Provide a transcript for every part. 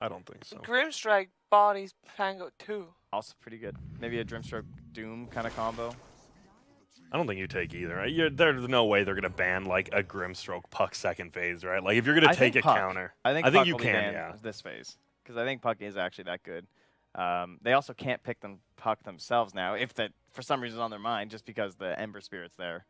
I don't think so. Grimstrike bodies Pango too. Also pretty good. Maybe a Dreamstroke Doom kind of combo. I don't think you take either. Right? There's no way they're gonna ban like a Grimstroke Puck second phase, right? Like if you're gonna take a counter, I think Puck you will can. Be yeah. This phase, because I think Puck is actually that good. They also can't pick them Puck themselves now if that for some reason is on their mind, just because the Ember Spirit's there.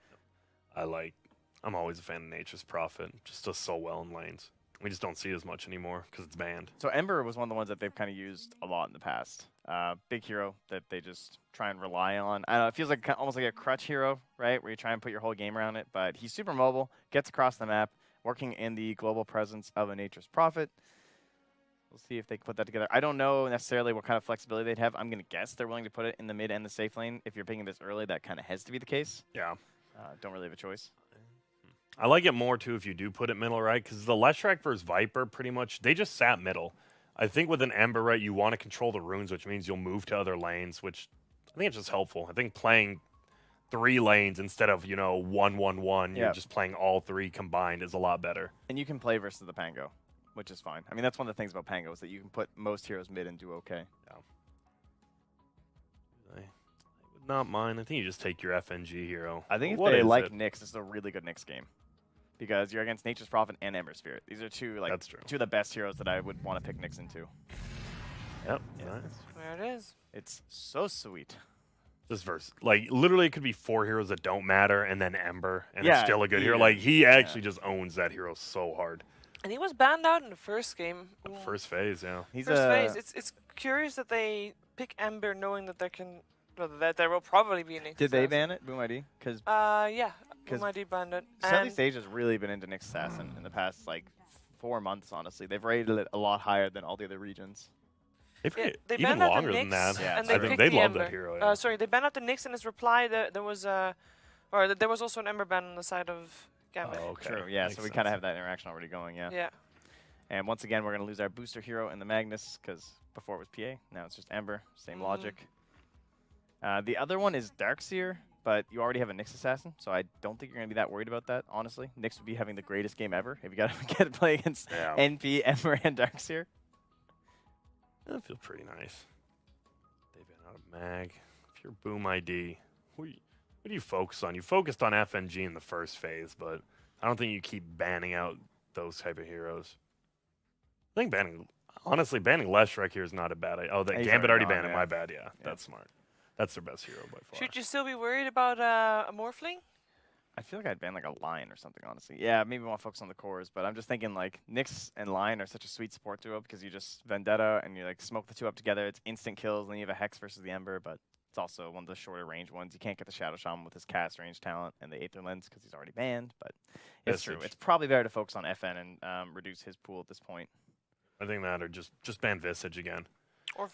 I'm always a fan of Nature's Prophet. Just does so well in lanes. We just don't see it as much anymore because it's banned. So Ember was one of the ones that they've kind of used a lot in the past. Big hero that they just try and rely on. I don't know, it feels like almost like a crutch hero, right? Where you try and put your whole game around it. But he's super mobile, gets across the map, working in the global presence of a Nature's Prophet. We'll see if they can put that together. I don't know necessarily what kind of flexibility they'd have. I'm going to guess they're willing to put it in the mid and the safe lane. If you're picking this early, that kind of has to be the case. Yeah. Don't really have a choice. I like it more, too, if you do put it middle, right? Because the Leshrac versus Viper, pretty much, they just sat middle. I think with an Ember, right, you want to control the runes, which means you'll move to other lanes, which I think it's just helpful. I think playing 3 lanes instead of, 1-1-1, you're just playing all 3 combined is a lot better. And you can play versus the Pango, which is fine. I mean, that's one of the things about Pango is that you can put most heroes mid and do okay. Yeah. I would not mind. I think you just take your FNG hero. I think if they like Nyx, this is a really good Nyx game. Because you're against Nature's Prophet and Ember Spirit. These are two of the best heroes that I would want to pick Nyx into. Yep, nice. There it is. It's so sweet. This verse, like, literally it could be 4 heroes that don't matter, and then Ember, and it's still a good hero. Like, he actually just owns that hero so hard. And he was banned out in the first game. First phase, yeah. First phase. It's curious that they pick Ember knowing that that there will probably be an Nyx. Did they ban it, BoomID? Because yeah, BoomID banned it. Southeast Asia's really been into Nyx Assassin in the past 4 months. Honestly, they've rated it a lot higher than all the other regions. They even longer than that. Yeah, and they I think they love that hero. Yeah. Sorry, they banned out the Nyx. In his reply, there was also an Ember ban on the side of Gambit. Oh, okay. True. Yeah, Makes so we sense. kind of have that interaction already going. Yeah. Yeah. And once again, we're going to lose our booster hero in the Magnus because before it was PA. Now it's just Ember. Same logic. The other one is Darkseer, but you already have a Nyx Assassin, so I don't think you're going to be that worried about that, honestly. Nyx would be having the greatest game ever if you got to get to play against NP, Ember, and Darkseer. That feels pretty nice. They've been out of mag. If you're BoomID, what do you focus on? You focused on FNG in the first phase, but I don't think you keep banning out those type of heroes. I think honestly, banning Leshrac here is not a bad idea. Oh, that Gambit already banned him. My bad. Yeah, that's smart. That's their best hero by far. Should you still be worried about a Morphling? I feel like I'd ban like a Lion or something, honestly. Yeah, maybe I want to focus on the cores, but I'm just thinking like Nyx and Lion are such a sweet support duo because you just Vendetta and you like smoke the 2 up together. It's instant kills, and then you have a Hex versus the Ember, but it's also one of the shorter range ones. You can't get the Shadow Shaman with his cast range talent and the Aether Lens because he's already banned, but it's true. It's probably better to focus on FN and reduce his pool at this point. I think that or just ban Visage again.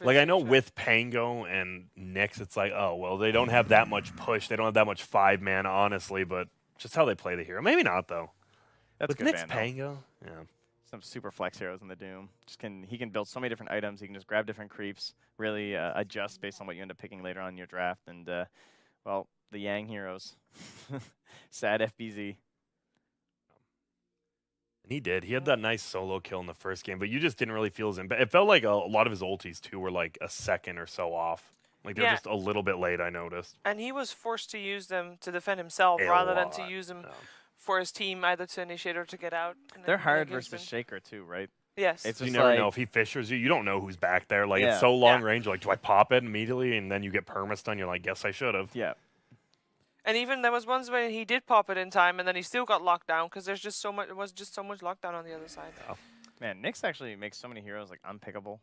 Like, I know with Pango and Nyx, it's like, oh, well, they don't have that much push. They don't have that much 5-man, honestly, but just how they play the hero. Maybe not, though. That's with good Nyx Pango, yeah. Some super flex heroes in the Doom. He can build so many different items. He can just grab different creeps, really adjust based on what you end up picking later on in your draft. And, well, the Yang heroes. Sad FBZ. And he did. He had that nice solo kill in the first game, but you just didn't really feel his impact. It felt like a lot of his ultis, too, were like a second or so off. Like, they're just a little bit late, I noticed. And he was forced to use them to defend himself rather than to use them for his team, either to initiate or to get out. They're hard versus Shaker, too, right? Yes. It's you never know. If he fishers you, you don't know who's back there. Like, it's so long range. Like, do I pop it immediately? And then you get permastun. You're like, guess I should have. Yeah. And even there was ones where he did pop it in time, and then he still got locked down because there's just so much. It was just so much lockdown on the other side. Oh. Man, Nyx actually makes so many heroes like unpickable.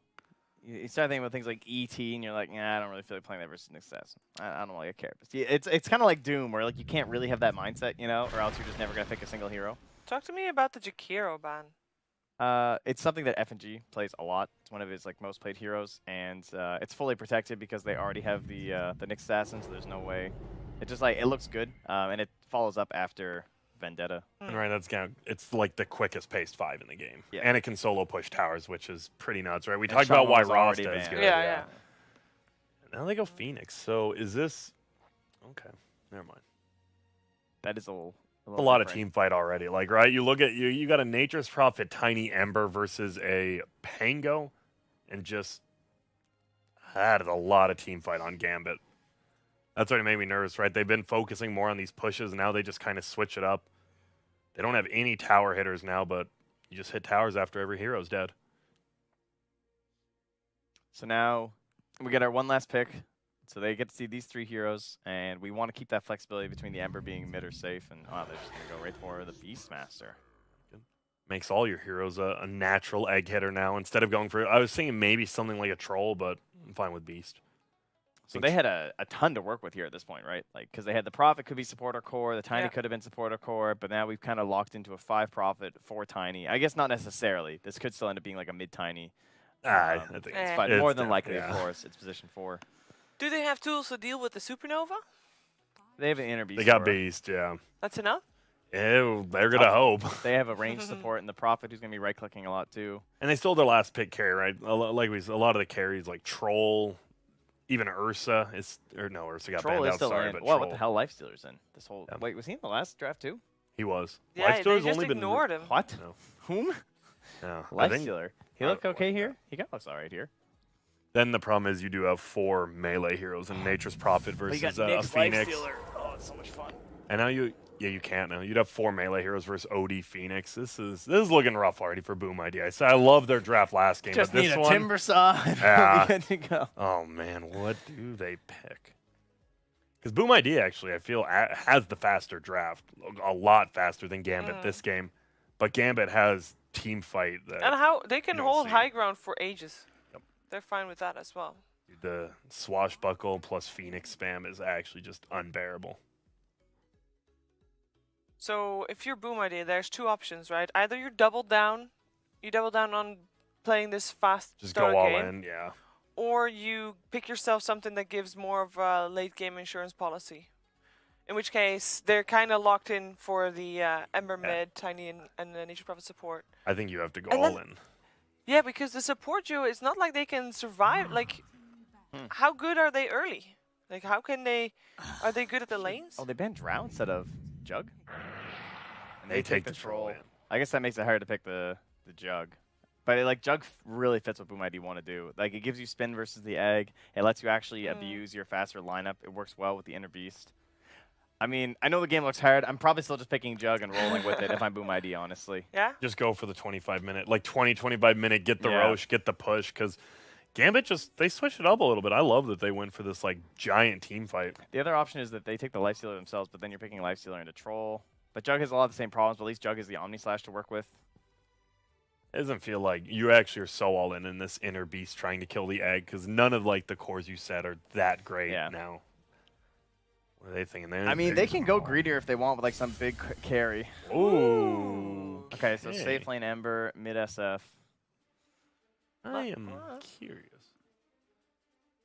You start thinking about things like ET, and you're like, nah, I don't really feel like playing that versus Nyx Assassin. I don't really care. It's kind of like Doom, where like you can't really have that mindset, or else you're just never gonna pick a single hero. Talk to me about the Jakiro ban. It's something that FNG plays a lot. It's one of his like most played heroes, and it's fully protected because they already have the Nyx Assassin, so there's no way. It just it looks good, and it follows up after Vendetta. And right, it's like the quickest paced 5 in the game. Yeah. And it can solo push towers, which is pretty nuts, right? We talked about why Rasta is good. Yeah. Now they go Phoenix. So is this okay? Never mind. That is a lot of team fight already. Like, right? You look at you got a Nature's Prophet Tiny Ember versus a Pango and just that is a lot of team fight on Gambit. That's what made me nervous, right? They've been focusing more on these pushes, and now they just kind of switch it up. They don't have any tower hitters now, but you just hit towers after every hero's dead. So now we get our one last pick. So they get to see these 3 heroes, and we want to keep that flexibility between the Ember being mid or safe, and they're just going to go right for the Beastmaster. Makes all your heroes a natural egg hitter now. Instead of going for, I was thinking maybe something like a troll, but I'm fine with Beast. So they had a ton to work with here at this point, right? Like, because they had the Prophet could be supporter core, the Tiny could have been supporter core, but now we've kind of locked into a 5 Prophet, 4 Tiny. I guess not necessarily. This could still end up being like a mid-Tiny. I think it's fine. More than likely, of course, it's position 4. Do they have tools to deal with the Supernova? They have an inner Beast. They got core. Beast, yeah. That's enough? Ew, they're going to hope. They have a range support and the Prophet who's going to be right-clicking a lot too. And they stole their last pick carry, right? Like a lot of the carries, like Troll, even Ursa Ursa got Troll banned is out. still Sorry, in. but Well, Troll. what the hell, Lifestealer's in this whole. Yeah. Wait, was he in the last draft too? He was. Yeah, they Lifestealer's just only ignored him. What? No. Whom? No. I think- Lifestealer. He looked okay here. He got looks all right here. Then the problem is you do have 4 melee heroes in Nature's Prophet versus a Phoenix. Oh, it's so much fun. And now you can't now. You'd have 4 melee heroes versus OD Phoenix. This is looking rough already for BoomID. I said I love their draft last game, Just but need this a one, timber saw. Yeah. Good to go. Oh man, what do they pick? Because BoomID actually, I feel, has the faster draft, a lot faster than Gambit this game. But Gambit has team fight. That And how they can don't hold see. high ground for ages. Yep. They're fine with that as well. the swashbuckle plus Phoenix spam is actually just unbearable. So if you're BoomID, there's 2 options, right? Either you double down on playing this fast Just starter go all game, in, yeah. or you pick yourself something that gives more of a late game insurance policy. In which case, they're kind of locked in for the Ember mid, Tiny, and Nature Prophet support. I think you have to go And all then- in. Yeah, because the support duo, it's not like they can survive. Like, how good are they early? Like, how can they? Are they good at the lanes? Oh, they banned Drow instead of Jug? And They take the troll in. I guess that makes it hard to pick the Jug. But like Jug really fits what BoomID want to do. Like it gives you spin versus the egg. It lets you actually abuse your faster lineup. It works well with the inner beast. I mean, I know the game looks hard. I'm probably still just picking Jug and rolling with it if I'm BoomID, honestly. Yeah. Just go for the 25-minute, like 25-minute, get the Roche, get the push, because Gambit they switched it up a little bit. I love that they went for this like giant team fight. The other option is that they take the Lifestealer themselves, but then you're picking Lifestealer into Troll. But Jug has a lot of the same problems, but at least Jug has the Omni Slash to work with. It doesn't feel like you actually are so all in this inner beast trying to kill the egg, because none of like the cores you said are that great now. What are they thinking? I mean, they can go greedier if they want with like some big carry. Ooh. Okay, so safe lane Ember, mid SF. I am curious.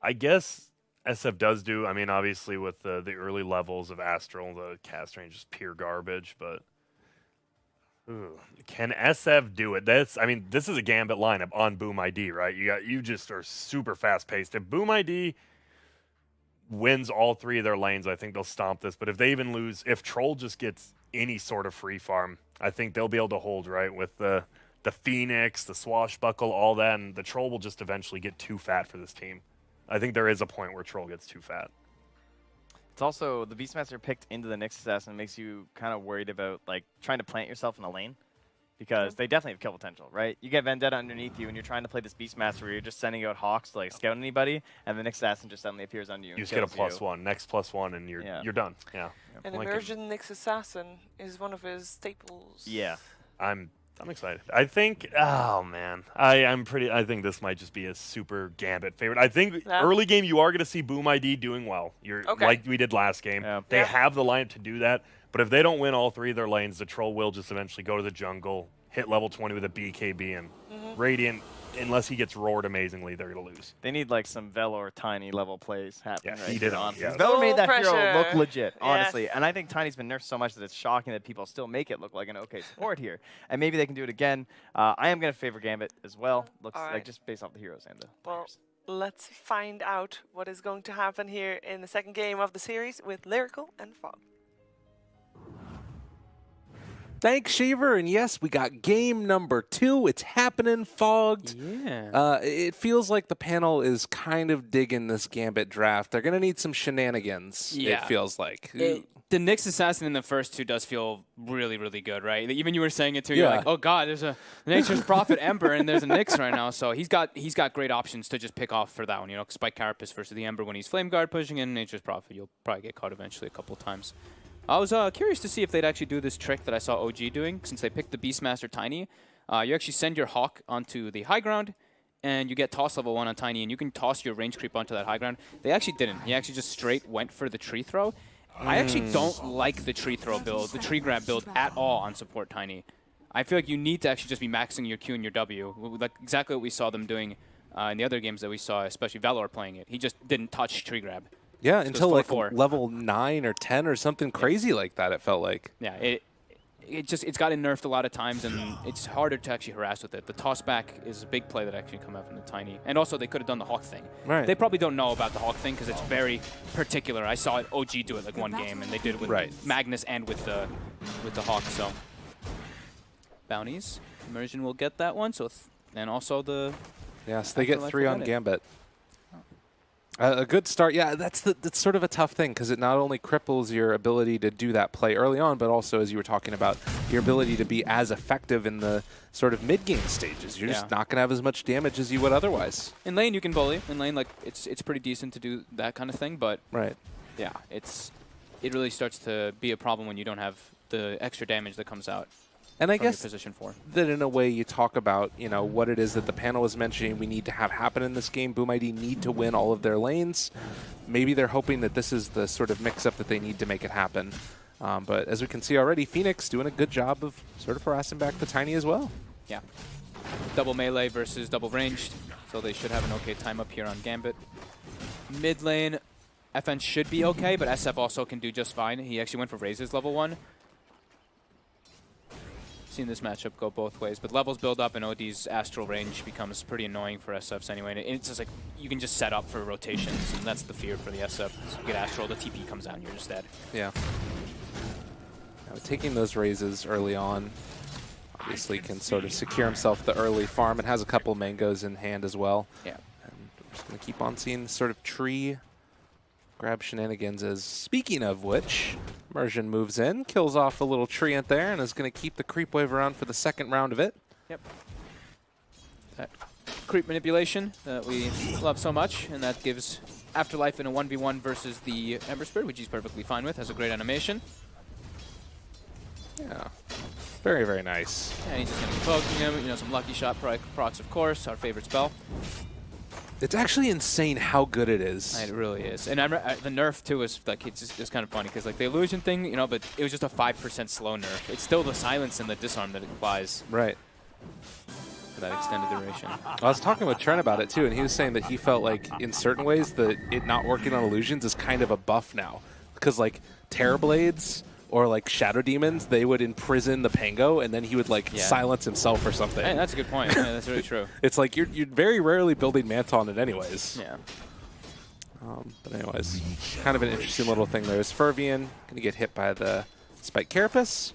I guess SF does do, I mean, obviously with the early levels of Astral, the cast range is pure garbage, but can SF do it? I mean, this is a Gambit lineup on BoomID, right? You just are super fast paced. If BoomID wins all 3 of their lanes, I think they'll stomp this. But if they even lose, if Troll just gets any sort of free farm, I think they'll be able to hold, right? With the Phoenix, the Swashbuckle, all that, and the Troll will just eventually get too fat for this team. I think there is a point where Troll gets too fat. It's also, the Beastmaster picked into the Nyx Assassin makes you kind of worried about like trying to plant yourself in a lane. Because they definitely have kill potential, right? You get Vendetta underneath you, and you're trying to play this Beastmaster where you're just sending out Hawks to like scout anybody, and the Nyx Assassin just suddenly appears on you. You And just get a kills you. +1, next +1, and you're done. Yeah. And Like Immersion Nyx Assassin is one of his staples. Yeah. I'm excited. I think, oh man, I think this might just be a super Gambit favorite. I think early game you are going to see BoomID doing well. Like we did last game. Yeah. They have the lineup to do that, but if they don't win all 3 of their lanes, the Troll will just eventually go to the jungle, hit level 20 with a BKB, and Radiant, unless he gets roared amazingly, they're going to lose. They need like some Velor Tiny level plays happening Yeah, right he did here, on- honestly. yeah. Velor made that hero pressure. look legit, honestly. Yes. And I think Tiny's been nerfed so much that it's shocking that people still make it look like an okay support here. And maybe they can do it again. I am going to favor Gambit as well. Looks All like right. just based off the heroes and the Well, players. let's find out what is going to happen here in the second game of the series with Lyrical and Fog. Thanks, Shaver. And yes, we got game number 2. It's happening, Fogged. Yeah. It feels like the panel is kind of digging this Gambit draft. They're going to need some shenanigans, Yeah. it feels like. The Nyx Assassin in the first 2 does feel really, really good, right? Even you were saying it too. You're Yeah. like, oh god, there's a Nature's Prophet Ember and there's a Nyx right now. So he's got great options to just pick off for that one. You know, Spike Carapace versus the Ember when he's Flame Guard pushing in Nature's Prophet. You'll probably get caught eventually a couple times. I was curious to see if they'd actually do this trick that I saw OG doing since they picked the Beastmaster Tiny. You actually send your Hawk onto the high ground and you get toss level 1 on Tiny and you can toss your range creep onto that high ground. They actually didn't. He actually just straight went for the tree throw. I actually don't like the tree throw build, the tree grab build at all on support Tiny. I feel like you need to actually just be maxing your Q and your W, like exactly what we saw them doing in the other games that we saw, especially Valor playing it. He just didn't touch tree grab. Yeah, So until it's like 4-4. level 9 or 10 or something crazy like that, it felt like. Yeah, it's gotten nerfed a lot of times, and it's harder to actually harass with it. The toss back is a big play that actually come out from the Tiny. And also, they could have done the Hawk thing. Right. They probably don't know about the Hawk thing because it's very particular. I saw it OG do it like one game, and they did it with Magnus and with the Hawk. So bounties, Immersion will get that one. So and also the Yes, they get Afterlife 3 on will get it. Gambit. A good start. Yeah, that's sort of a tough thing because it not only cripples your ability to do that play early on, but also, as you were talking about, your ability to be as effective in the sort of mid-game stages. You're just not going to have as much damage as you would otherwise. in lane you can bully. In lane, like it's pretty decent to do that kind of thing, but Right. yeah, it really starts to be a problem when you don't have the extra damage that comes out And I from your guess position 4. that in a way you talk about, you know, what it is that the panel was mentioning we need to have happen in this game. BoomID need to win all of their lanes. Maybe they're hoping that this is the sort of mix-up that they need to make it happen. But as we can see already, Phoenix doing a good job of sort of harassing back the Tiny as well. Yeah. Double melee versus double ranged, so they should have an okay time up here on Gambit. Mid lane, FN should be okay, but SF also can do just fine. He actually went for Razes level 1. Seen this matchup go both ways, but levels build up and OD's astral range becomes pretty annoying for SFs anyway. And it's just like you can just set up for rotations, and that's the fear for the SF. So you get astral, the TP comes out, and you're just dead. Yeah. Now, taking those raises early on, obviously can sort of secure himself the early farm and has a couple mangoes in hand as well. Yeah. And we're just going to keep on seeing sort of tree grab shenanigans. As speaking of which, Immersion moves in, kills off a little treant there, and is going to keep the creep wave around for the second round of it. Yep. That creep manipulation that we love so much, and that gives Afterlife in a 1v1 versus the Ember Spirit, which he's perfectly fine with. Has a great animation. Yeah. Very, very nice. And he's just going to be poking him. You know, some lucky shot procs, of course, our favorite spell. It's actually insane how good it is. It really is. And I remember, the nerf, too, is like, it's kind of funny, because like the illusion thing, you know, but it was just a 5% slow nerf. It's still the silence and the disarm that it applies Right. for that extended duration. I was talking with Trent about it too, and he was saying that he felt like in certain ways that it not working on illusions is kind of a buff now. Because like Terrorblades or like Shadow Demons, they would imprison the Pango and then he would like silence himself or something. Hey, that's a good point. Yeah, that's really true. It's like you're very rarely building Manta on it anyways. Yeah. But anyways, kind of an interesting little thing there. Is Fervian going to get hit by the Spike Carapace,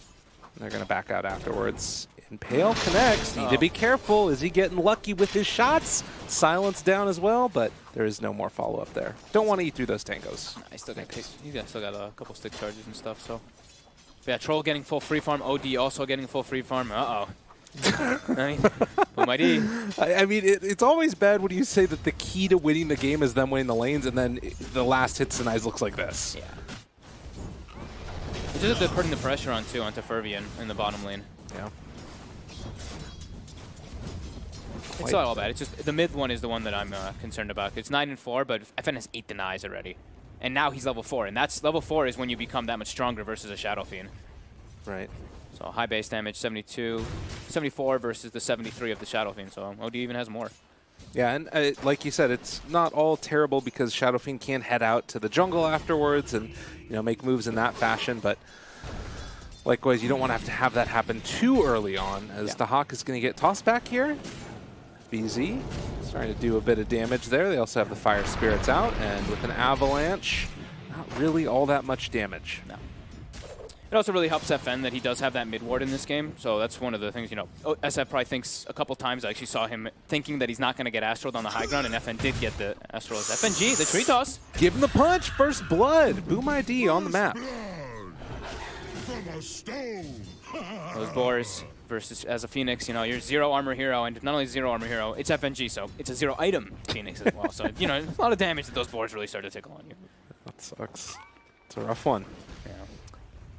and they're going to back out afterwards. Impale connects. Need to be careful. Is he getting lucky with his shots? Silence down as well, but there is no more follow-up there. Don't want to eat through those tangos. Nah, he's still got a couple stick charges and stuff, so. Yeah, Troll getting full free farm. OD also getting full free farm. Uh-oh. I mean, BoomID. I mean, it's always bad when you say that the key to winning the game is them winning the lanes, and then the last hits and eyes looks like this. Yeah. It's just putting the pressure on, too, onto Fervian in the bottom lane. Yeah. It's not all bad. It's just the mid one is the one that I'm concerned about. It's 9-4, but FN has 8 denies already. And now he's level 4, and that's level 4 is when you become that much stronger versus a Shadow Fiend. Right. So high base damage, 72, 74 versus the 73 of the Shadow Fiend, so OD even has more. Yeah, and like you said, it's not all terrible because Shadow Fiend can head out to the jungle afterwards and make moves in that fashion, but likewise, you don't want to have that happen too early on, as the Hawk is going to get tossed back here. BZ starting to do a bit of damage there. They also have the Fire Spirits out, and with an Avalanche, not really all that much damage. No. It also really helps FN that he does have that mid ward in this game, so that's one of the things, you know, SF probably thinks a couple times. I actually saw him thinking that he's not going to get Astraled on the high ground, and FN did get the Astral as FNG, the tree toss. Give him the punch, first blood. BoomID on the map. Those boars versus as a Phoenix, you know, you're 0 armor hero, and not only 0 armor hero, it's FNG, so it's a 0 item Phoenix as well. So, you know, a lot of damage that those boars really start to tickle on you. That sucks. It's a rough one. Yeah.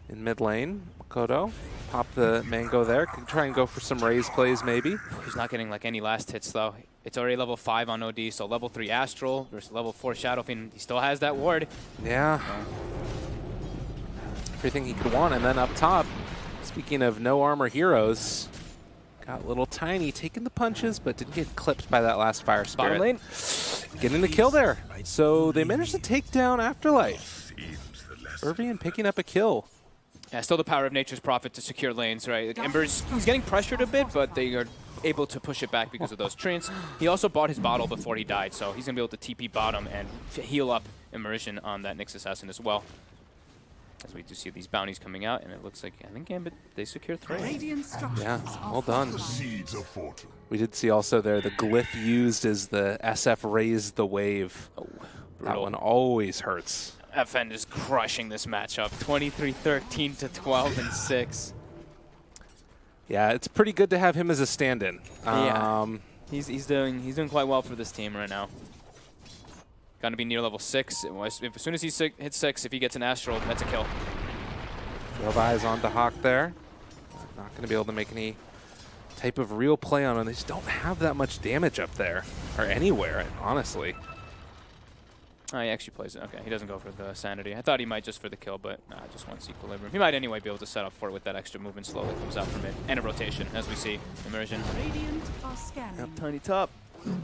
In mid lane, Makoto, pop the mango there. Could try and go for some raise plays maybe. He's not getting like any last hits though. It's already level 5 on OD, so level 3 Astral versus level 4 Shadow Fiend. He still has that ward. Yeah. Everything he could want, and then up top, speaking of no armor heroes, got little Tiny taking the punches, but didn't get clipped by that last Fire Spirit. Bottom lane. Getting the kill there. So they managed to take down Afterlife. Irvian picking up a kill. Yeah, still the power of Nature's Prophet to secure lanes, right? Like Ember's, he's getting pressured a bit, but they are able to push it back because of those treants. He also bought his bottle before he died, so he's going to be able to TP bottom and heal up Immersion on that Nyx Assassin as well. As we do see these bounties coming out, and it looks like, I think Gambit, they secure 3. Yeah, well done. We did see also there the glyph used as the SF raised the wave. Oh, that brutal. one always hurts. FN is crushing this matchup. 23-13 to 12-6. Yeah, it's pretty good to have him as a stand-in. Yeah. He's doing quite well for this team right now. Gonna be near level 6. As soon as he hits 6, if he gets an Astral, that's a kill. Grove eyes on the Hawk there. Not going to be able to make any type of real play on him. They just don't have that much damage up there, or anywhere, honestly. Oh, he actually plays it. Okay, he doesn't go for the Sanity. I thought he might just for the kill, but nah, just wants Equilibrium. He might anyway be able to set up for it with that extra movement slow that comes out from it. And a rotation, as we see. Immersion. Yep. Tiny top.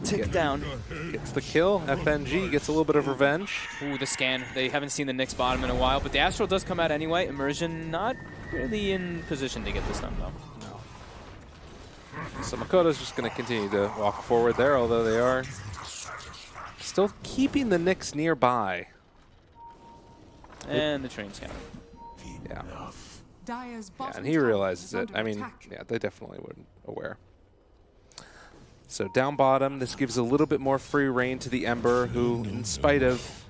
Tick down. Gets the kill. FNG gets a little bit of revenge. Ooh, the scan. They haven't seen the Nyx bottom in a while, but the Astral does come out anyway. Immersion not really in position to get this done, though. So Makoto's just going to continue to walk forward there, although they are still keeping the Nyx nearby. And the train scanner. Yeah. Yeah, and he realizes it. I mean, yeah, they definitely weren't aware. So down bottom, this gives a little bit more free reign to the Ember, who, in spite of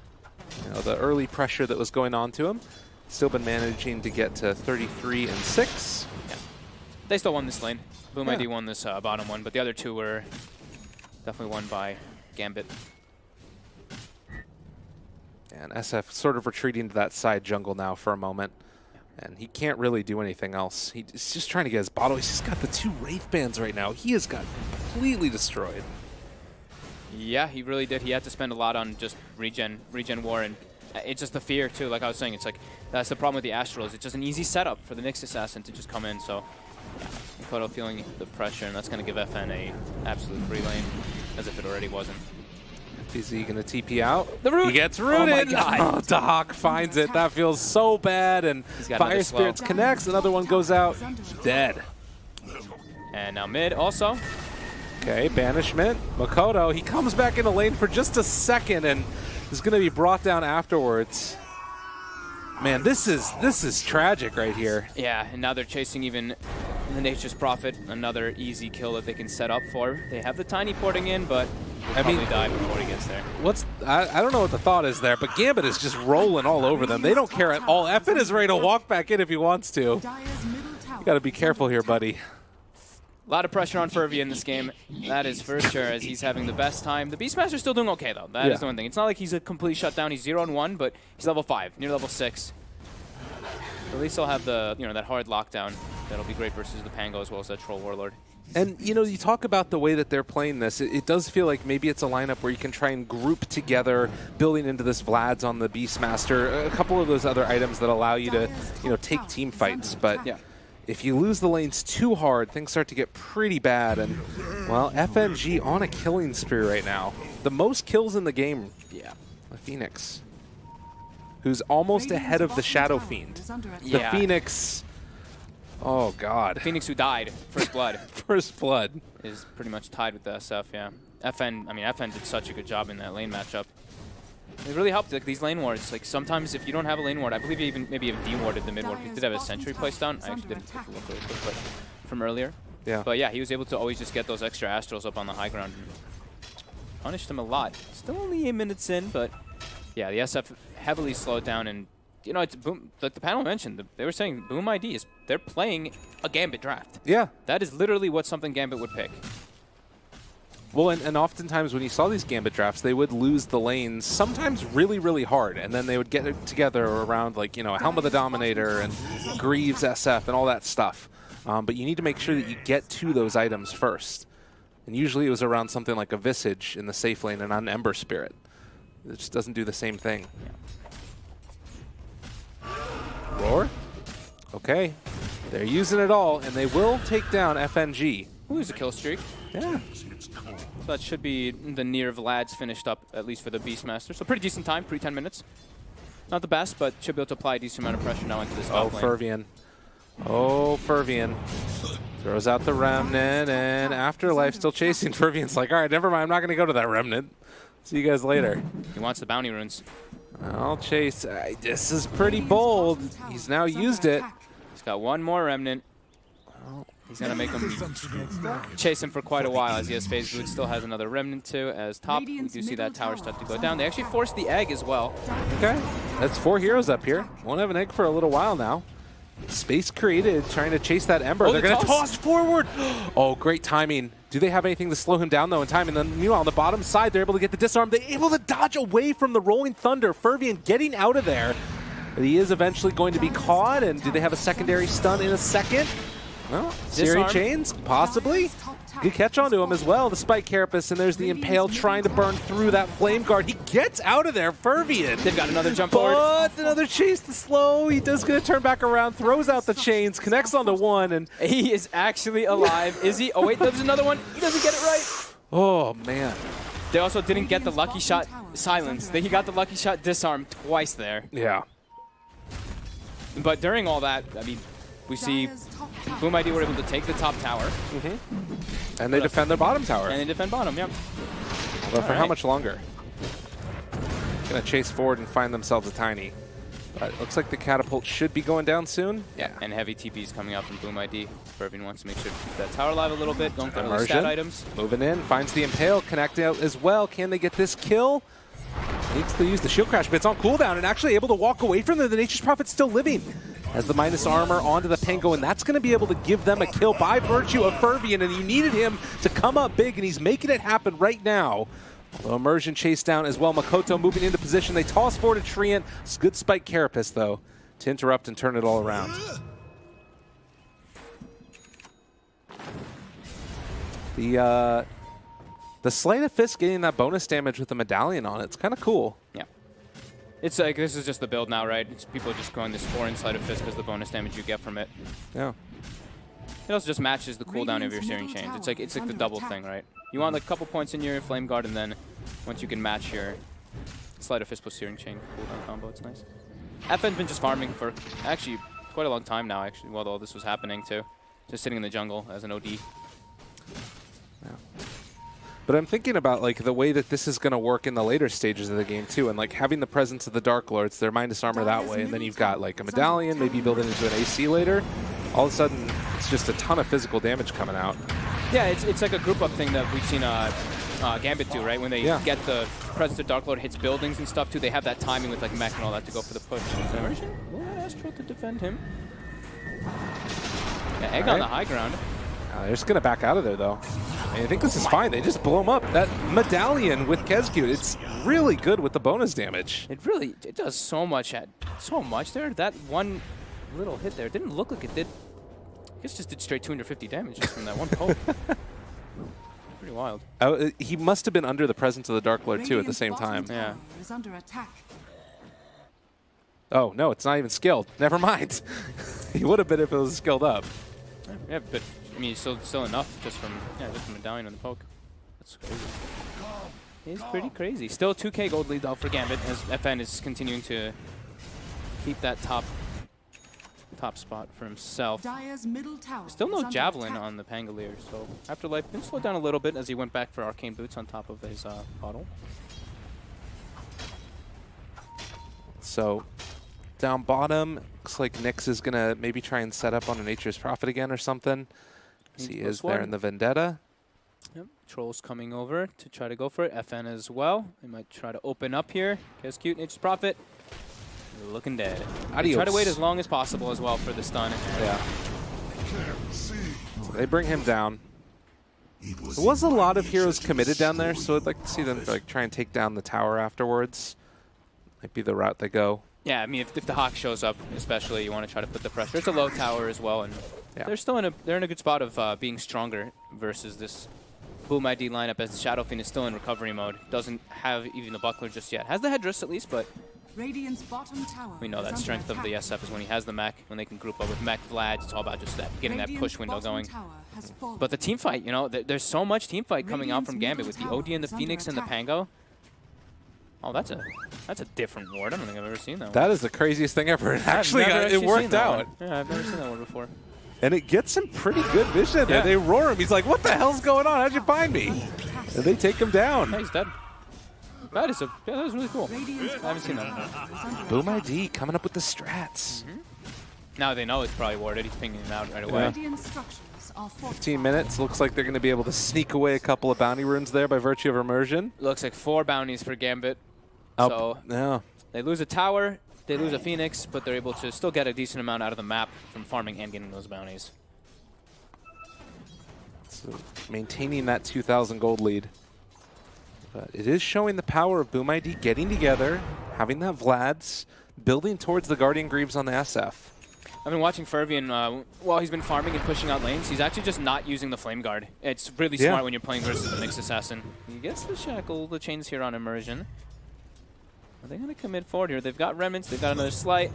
the early pressure that was going on to him, still been managing to get to 33-6. Yeah. They still won this lane. BoomID won this bottom one, but the other two were definitely won by Gambit. And SF sort of retreating to that side jungle now for a moment. And he can't really do anything else. He's just trying to get his bottle. He's just got the 2 Wraith Bands right now. He has got completely destroyed. Yeah, he really did. He had to spend a lot on just regen war, and it's just the fear too. Like I was saying, it's like that's the problem with the Astrals. It's just an easy setup for the Nyx Assassin to just come in. So yeah, Makoto feeling the pressure, and that's going to give FN a absolute free lane, as if it already wasn't. Is he going to TP out? The root! He gets rooted! Oh my god! Oh, Dahak finds it. That feels so bad. And Fire Spirits connects. Another one goes out. Dead. And now mid also. Okay, banishment. Makoto, he comes back in the lane for just a second and is going to be brought down afterwards. Man, this is tragic right here. Yeah, and now they're chasing even the Nature's Prophet, another easy kill that they can set up for. They have the Tiny porting in, but he'll probably die before he gets there. I don't know what the thought is there, but Gambit is just rolling all over them. They don't care at all. FN is ready to walk back in if he wants to. You got to be careful here, buddy. A lot of pressure on Furvy in this game. That is for sure, as he's having the best time. The Beastmaster's still doing okay, though. That is the one thing. It's not like he's a complete shutdown. He's 0-1, but he's level 5, near level 6. At least he'll have the, that hard lockdown. That'll be great versus the Pango as well as that Troll Warlord. And, you talk about the way that they're playing this. It does feel like maybe it's a lineup where you can try and group together, building into this Vlad's on the Beastmaster, a couple of those other items that allow you to, take team fights. But if you lose the lanes too hard, things start to get pretty bad. And, well, FNG on a killing spree right now. The most kills in the game. Yeah. The Phoenix, who's almost ahead of the Shadow Fiend. The Phoenix... Oh, God. The Phoenix who died, First Blood. First Blood. Is pretty much tied with the SF, yeah. FN did such a good job in that lane matchup. It really helped, like these lane wards. Like sometimes if you don't have a lane ward, I believe you even maybe even dewarded the mid ward. He did have a sentry placed down. I actually didn't take a look really quick, but from earlier. Yeah. But yeah, he was able to always just get those extra astrals up on the high ground and punished him a lot. Still only 8 minutes in, but yeah, the SF heavily slowed down. And you know, it's Boom. Like the panel mentioned, they were saying BoomID is they're playing a Gambit draft. Yeah. That is literally what something Gambit would pick. Well, and oftentimes when you saw these Gambit drafts, they would lose the lanes sometimes really, really hard, and then they would get it together around, like, you know, Helm of the Dominator and Greaves SF and all that stuff. But you need to make sure that you get to those items first. And usually it was around something like a Visage in the safe lane and on Ember Spirit. It just doesn't do the same thing. Roar? Okay. They're using it all, and they will take down FNG. Ooh, there's a kill streak. Yeah. So that should be the near Vlad's finished up, at least for the Beastmaster. So pretty decent time, pre 10 minutes. Not the best, but should be able to apply a decent amount of pressure now into this top lane. Fervian. Oh, Fervian. Throws out the Remnant, and Afterlife still chasing. Fervian's like, all right, never mind, I'm not going to go to that Remnant. See you guys later. He wants the bounty runes. I'll chase. This is pretty bold. He's now used it. He's got one more Remnant. He's going to make him chase him for quite a while as he has phase boot. Still has another Remnant too. As top, we do see that tower start to go down. They actually forced the egg as well. Okay. That's 4 heroes up here. Won't have an egg for a little while now. Space created, trying to chase that Ember. Oh, They're going to toss forward. Oh, great timing. Do they have anything to slow him down, though, in time? And then, meanwhile, on the bottom side, they're able to get the disarm. They're able to dodge away from the Rolling Thunder. Fervian getting out of there. But he is eventually going to be caught. And do they have a secondary stun in a second? Well, Searing Chains, possibly. Good catch onto him as well, the Spike Carapace, and there's the Impale trying to burn through that Flame Guard. He gets out of there, Fervian. They've got another jump forward. But another chase to slow. He does get to turn back around, throws out the chains, connects onto one, and He is actually alive. Is he? Oh, wait, there's another one. He doesn't get it right. oh, man. They also didn't get the lucky shot silence. He got the lucky shot disarm twice there. Yeah. But during all that, I mean, we see BoomID were able to take the top tower. And they defend their bottom tower. And they defend bottom, yep. But for how much longer? Gonna chase forward and find themselves a tiny. But it looks like the catapult should be going down soon. Yeah. And heavy TPs coming out from BoomID. Fervian wants to make sure to keep that tower alive a little bit. Going for the stat items. Moving in, finds the Impale, connecting out as well. Can they get this kill? Needs to use the shield crash, but it's on cooldown and actually able to walk away from them. The Nature's Prophet's still living. Has the minus armor onto the Pango, and that's going to be able to give them a kill by virtue of Fervian, and you needed him to come up big, and he's making it happen right now. Although Immersion chased down as well. Makoto moving into position. They toss forward a Treant. It's good Spike Carapace, though, to interrupt and turn it all around. The Sleight of Fist getting that bonus damage with the medallion on it's kind of cool. Yeah. It's like, this is just the build now, right? It's people are just going this 4 Sleight of Fist because the bonus damage you get from it. Yeah. It also just matches the cooldown of your Searing Chains. It's like the double thing, right? You want like a couple points in your Flame Guard, and then once you can match your Sleight of Fist plus Searing Chain cooldown combo, it's nice. FN's been just farming for actually quite a long time now, actually, while all this was happening too. Just sitting in the jungle as an OD. Yeah. But I'm thinking about like the way that this is going to work in the later stages of the game too, and like having the presence of the Dark Lords, their minus armor that way, and then you've got like a medallion, maybe build it into an AC later. All of a sudden, it's just a ton of physical damage coming out. Yeah, it's like a group up thing that we've seen Gambit do, right? When they get the presence of Dark Lord hits buildings and stuff too, they have that timing with like mech and all that to go for the push. Immersion will Astral to defend him. Yeah, egg on the high ground. They're just going to back out of there, though. I think this is fine. They just blow him up. That medallion with Kezcute, it's really good with the bonus damage. It does so much there. That one little hit there didn't look like it did. I guess just did straight 250 damage just from that one poke. Pretty wild. He must have been under the presence of the Dark Lord, too, at the same time. Yeah. Oh, no, it's not even skilled. Never mind. He would have been if it was skilled up. Yeah, but I mean, still enough just from medallion on the poke. That's crazy. It's pretty crazy. Still 2K gold lead though for Gambit as FN is continuing to keep that top spot for himself. Still no javelin on the Pangolier, so Afterlife been slowed down a little bit as he went back for arcane boots on top of his bottle. So down bottom, looks like Nyx is going to maybe try and set up on a Nature's Prophet again or something. As he is there in the Vendetta. Yep. Troll's coming over to try to go for it. FN as well. They might try to open up here. Guess cute. Nature's Prophet. Looking dead. Adios. Try to wait as long as possible as well for the stun. Yeah. So they bring him down. There was a lot of heroes committed down there, so I'd like to see them like try and take down the tower afterwards. Might be the route they go. Yeah, I mean, if the Hawk shows up, especially, you want to try to put the pressure. It's a low tower as well, and they're still in a good spot of being stronger versus this BoomID lineup, as the Shadow Fiend is still in recovery mode. Doesn't have even the buckler just yet. Has the headdress at least, but Radiant's bottom tower we know that strength of the SF is when he has the mech, when they can group up with mech Vlad. It's all about just that getting that push window going. But the team fight, you know, there's so much team fight coming out from Gambit with the OD and the Phoenix and the Pango. Oh, that's a different ward. I don't think I've ever seen that one. That is the craziest thing ever. It worked out. Yeah, I've never seen that one before. And it gets him pretty good vision. Yeah. They roar him. He's like, what the hell's going on? How'd you find me? And they take him down. Yeah, he's dead. That is really cool. I haven't seen that. BoomID coming up with the strats. Now they know it's probably warded. He's pinging him out right away. 15 minutes. Looks like they're going to be able to sneak away a couple of bounty runes there by virtue of immersion. Looks like 4 bounties for Gambit. Oh, so yeah. They lose a tower, they lose a Phoenix, but they're able to still get a decent amount out of the map from farming and getting those bounties. So maintaining that 2,000 gold lead. But it is showing the power of BoomID getting together, having that Vlad's, building towards the Guardian Greaves on the SF. I've been watching Fervian while he's been farming and pushing out lanes. He's actually just not using the Flame Guard. It's really smart when you're playing versus the Nyx Assassin. He gets the shackle, the chains here on immersion. Are they going to commit forward here? They've got remnants. They've got another slight.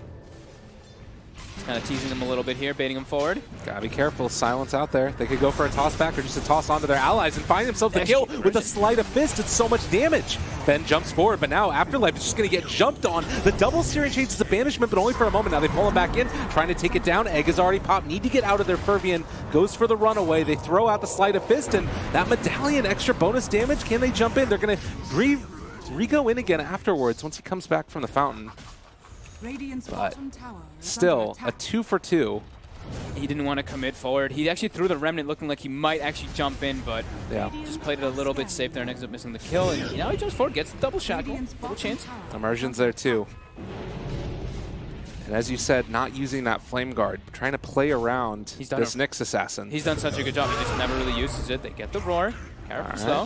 Just kind of teasing them a little bit here, baiting them forward. Gotta be careful. Silence out there. They could go for a toss back or just a toss onto their allies and find themselves a kill with a sleight of fist. It's so much damage. Ben jumps forward, but now Afterlife is just going to get jumped on. The double Searing Chains is a banishment, but only for a moment. Now they pull him back in, trying to take it down. Egg is already popped. Need to get out of there. Fervian goes for the runaway. They throw out the sleight of fist, and that medallion, extra bonus damage. Can they jump in? They're going to re-go in again afterwards once he comes back from the fountain. But still, a 2 for 2. He didn't want to commit forward. He actually threw the Remnant looking like he might actually jump in, but just played it a little bit safe there and ends up missing the kill. And now he jumps forward, gets the double shackle, double chance. Immersion's there too. And as you said, not using that Flame Guard, trying to play around this Nyx Assassin. He's done such a good job. He just never really uses it. They get the roar. Carapace though.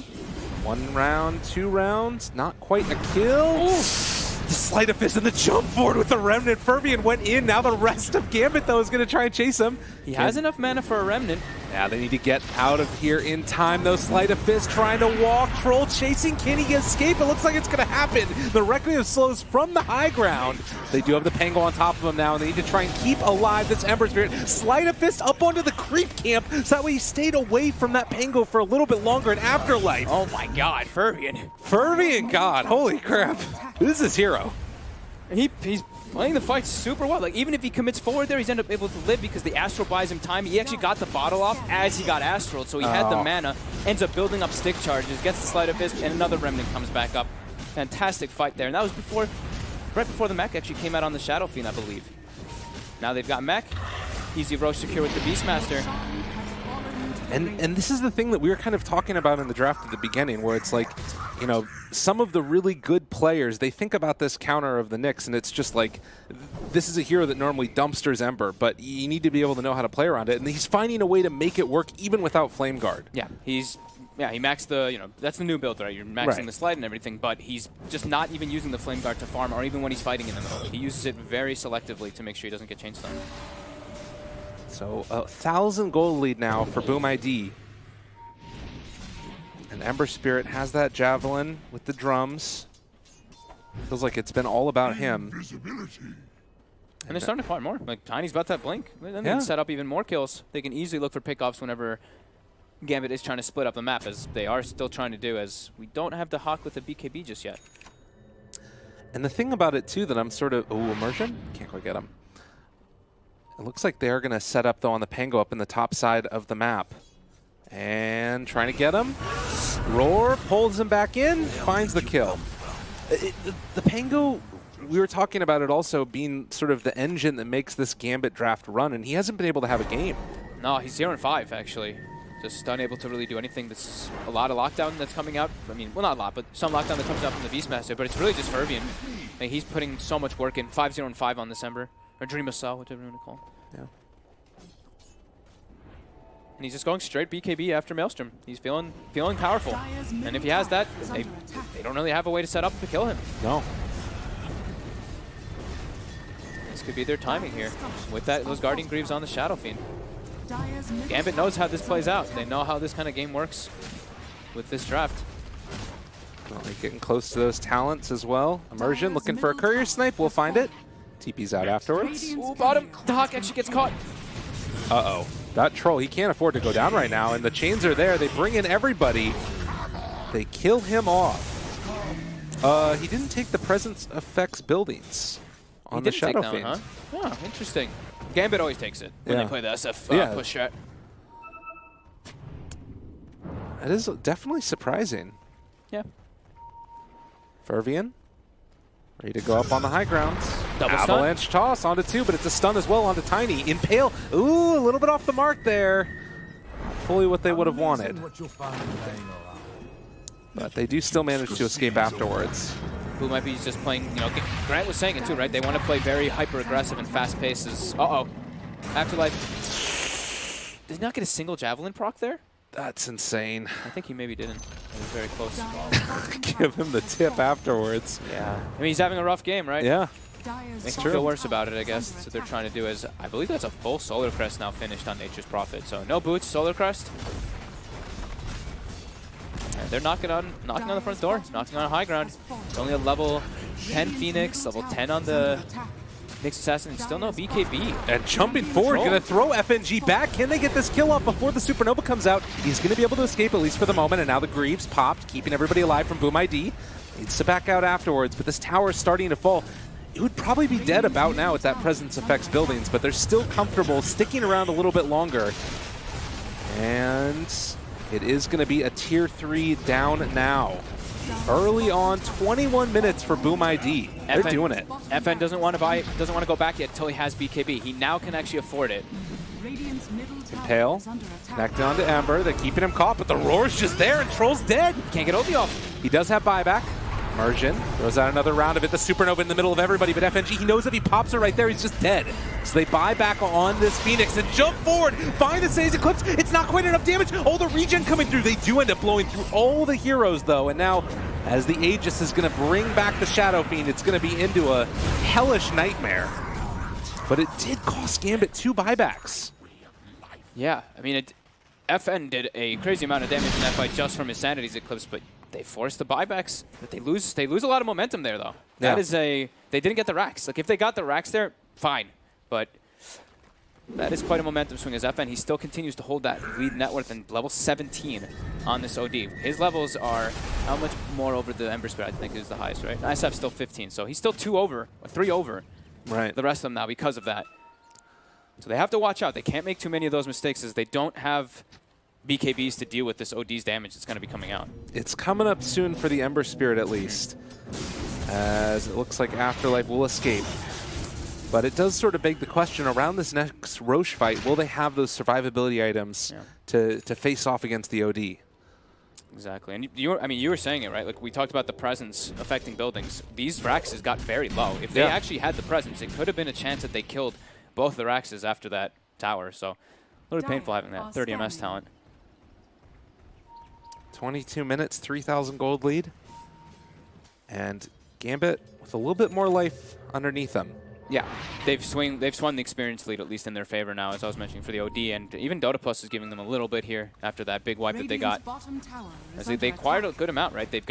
1 round, 2 rounds, not quite a kill. Ooh. The sleight of fist and the jump forward with the Remnant. Fervian went in. Now the rest of Gambit, though, is going to try and chase him. He has enough mana for a Remnant. Yeah, they need to get out of here in time, though. Sleight of fist trying to walk. Troll chasing. Can he escape? It looks like it's going to happen. The Requiem slows from the high ground. They do have the Pango on top of him now, and they need to try and keep alive this Ember Spirit. Sleight of fist up onto the creep camp, so that way he stayed away from that Pango for a little bit longer in Afterlife. Oh my god, Fervian. Fervian, God, holy crap. This is hero. He's playing the fight super well. Like, even if he commits forward there, he's ended up able to live because the Astral buys him time. He actually got the bottle off as he got Astral, so he had the mana, ends up building up stick charges, gets the sleight of fist, and another Remnant comes back up. Fantastic fight there. And that was right before the mech actually came out on the Shadow Fiend, I believe. Now they've got mech. Easy roach secure with the Beastmaster. And this is the thing that we were kind of talking about in the draft at the beginning, where it's like, you know, some of the really good players, they think about this counter of the Nyx, and it's just like, this is a hero that normally dumpsters Ember, but you need to be able to know how to play around it, and he's finding a way to make it work even without Flame Guard. Yeah, he maxed the, you know, that's the new build, right? You're maxing the slide and everything, but he's just not even using the Flame Guard to farm, or even when he's fighting in the middle. He uses it very selectively to make sure he doesn't get chain stunned. So 1,000 gold lead now for BoomID. And Ember Spirit has that Javelin with the drums. Feels like it's been all about him. And they're starting to farm more. Like, Tiny's about that blink. Then they can set up even more kills. They can easily look for pickoffs whenever Gambit is trying to split up the map, as they are still trying to do, as we don't have the Hawk with the BKB just yet. And the thing about it, too, that I'm sort of... Ooh, Immersion? Can't quite get him. It looks like they're going to set up, though, on the Pango up in the top side of the map. And trying to get him. Roar pulls him back in, finds the kill. The Pango we were talking about it also being sort of the engine that makes this Gambit draft run, and he hasn't been able to have a game. No, he's 0-5 actually. Just unable to really do anything. This is a lot of lockdown that's coming out. I mean, well, not a lot, but some lockdown that comes out from the Beastmaster. But it's really just Fervian. Like, he's putting so much work in. 5-0-5 on this Ember, or Dream of Saw, whatever you want to call it. Yeah. And he's just going straight BKB after Maelstrom. He's feeling powerful. And if he has that, they don't really have a way to set up to kill him. No. This could be their timing here. With that, those Guardian Greaves on the Shadow Fiend. Gambit knows how this plays out. They know how this kind of game works with this draft. Well, they're getting close to those talents as well. Immersion looking for a courier snipe. We'll find it. TP's out afterwards. Ooh, bottom. The Hawk actually gets caught. Uh-oh. That troll, he can't afford to go down right now, and the chains are there. They bring in everybody. They kill him off. He didn't take the presence effects buildings on the Shadow Fiend. Huh? Oh, interesting. Gambit always takes it when they play the SF push strat. That is definitely surprising. Yeah. Fervian, ready to go up on the high ground. Double stun. Avalanche toss onto 2, but it's a stun as well onto Tiny. Impale, ooh, a little bit off the mark there. Fully what they would have wanted. But they do still manage to escape afterwards. BoomID just playing, you know, Grant was saying it too, right? They want to play very hyper-aggressive and fast paces. Uh-oh. Afterlife. Did he not get a single Javelin proc there? That's insane. I think he maybe didn't. He was very close. Give him the tip afterwards. Yeah. I mean, he's having a rough game, right? Yeah. Makes you feel worse about it, I guess. That's what they're trying to do. Is I believe that's a full Solar Crest now finished on Nature's Prophet. So no boots, Solar Crest. And they're knocking on the front door, knocking on high ground. It's only a level 10 Phoenix, level 10 on the Nyx Assassin, and still no BKB. And jumping forward, going to throw FNG back. Can they get this kill off before the Supernova comes out? He's going to be able to escape, at least for the moment, and now the Greaves popped, keeping everybody alive from BoomID. Needs to back out afterwards, but this tower is starting to fall. It would probably be dead about now with that presence effects buildings, but they're still comfortable sticking around a little bit longer. And it is going to be a tier 3 down now. Early on, 21 minutes for BoomID. They're doing it. FN doesn't want to go back yet until he has BKB. He now can actually afford it. Impale, back down to Ember. They're keeping him caught, but the roar's just there, and Troll's dead. Can't get Ovi off. He does have buyback. Immersion throws out another round of it. The Supernova in the middle of everybody, but FNG, he knows if he pops it right there, he's just dead. So they buy back on this Phoenix and jump forward, find the Seize Eclipse. It's not quite enough damage. Oh, the regen coming through. They do end up blowing through all the heroes, though. And now, as the Aegis is going to bring back the Shadow Fiend, it's going to be into a hellish nightmare. But it did cost Gambit 2 buybacks. Yeah, I mean, FN did a crazy amount of damage in that fight just from his Sanity's Eclipse, but they forced the buybacks. But they lose a lot of momentum there, though. That is they didn't get the racks. Like, if they got the racks there, fine. But that is quite a momentum swing as FN. He still continues to hold that lead net worth in level 17 on this OD. His levels are how much more over the Ember Spirit, I think, is the highest, right? ISF's still 15, so he's still 2 over, or 3 over. Right. The rest of them now because of that. So they have to watch out. They can't make too many of those mistakes as they don't have BKBs to deal with this OD's damage that's going to be coming out. It's coming up soon for the Ember Spirit, at least, as it looks like Afterlife will escape. But it does sort of beg the question around this next Roche fight, will they have those survivability items to face off against the OD? Exactly. And you were saying it, right? Like, we talked about the presence affecting buildings. These Raxes got very low. If they actually had the presence, it could have been a chance that they killed both the Raxes after that tower. So a little painful having that 30 MS talent. 22 minutes, 3,000 gold lead. And Gambit with a little bit more life underneath them. Yeah, they've swung the experience lead, at least in their favor now, as I was mentioning, for the OD. And even Dota Plus is giving them a little bit here after that big wipe that they got. As they acquired a good amount, right? They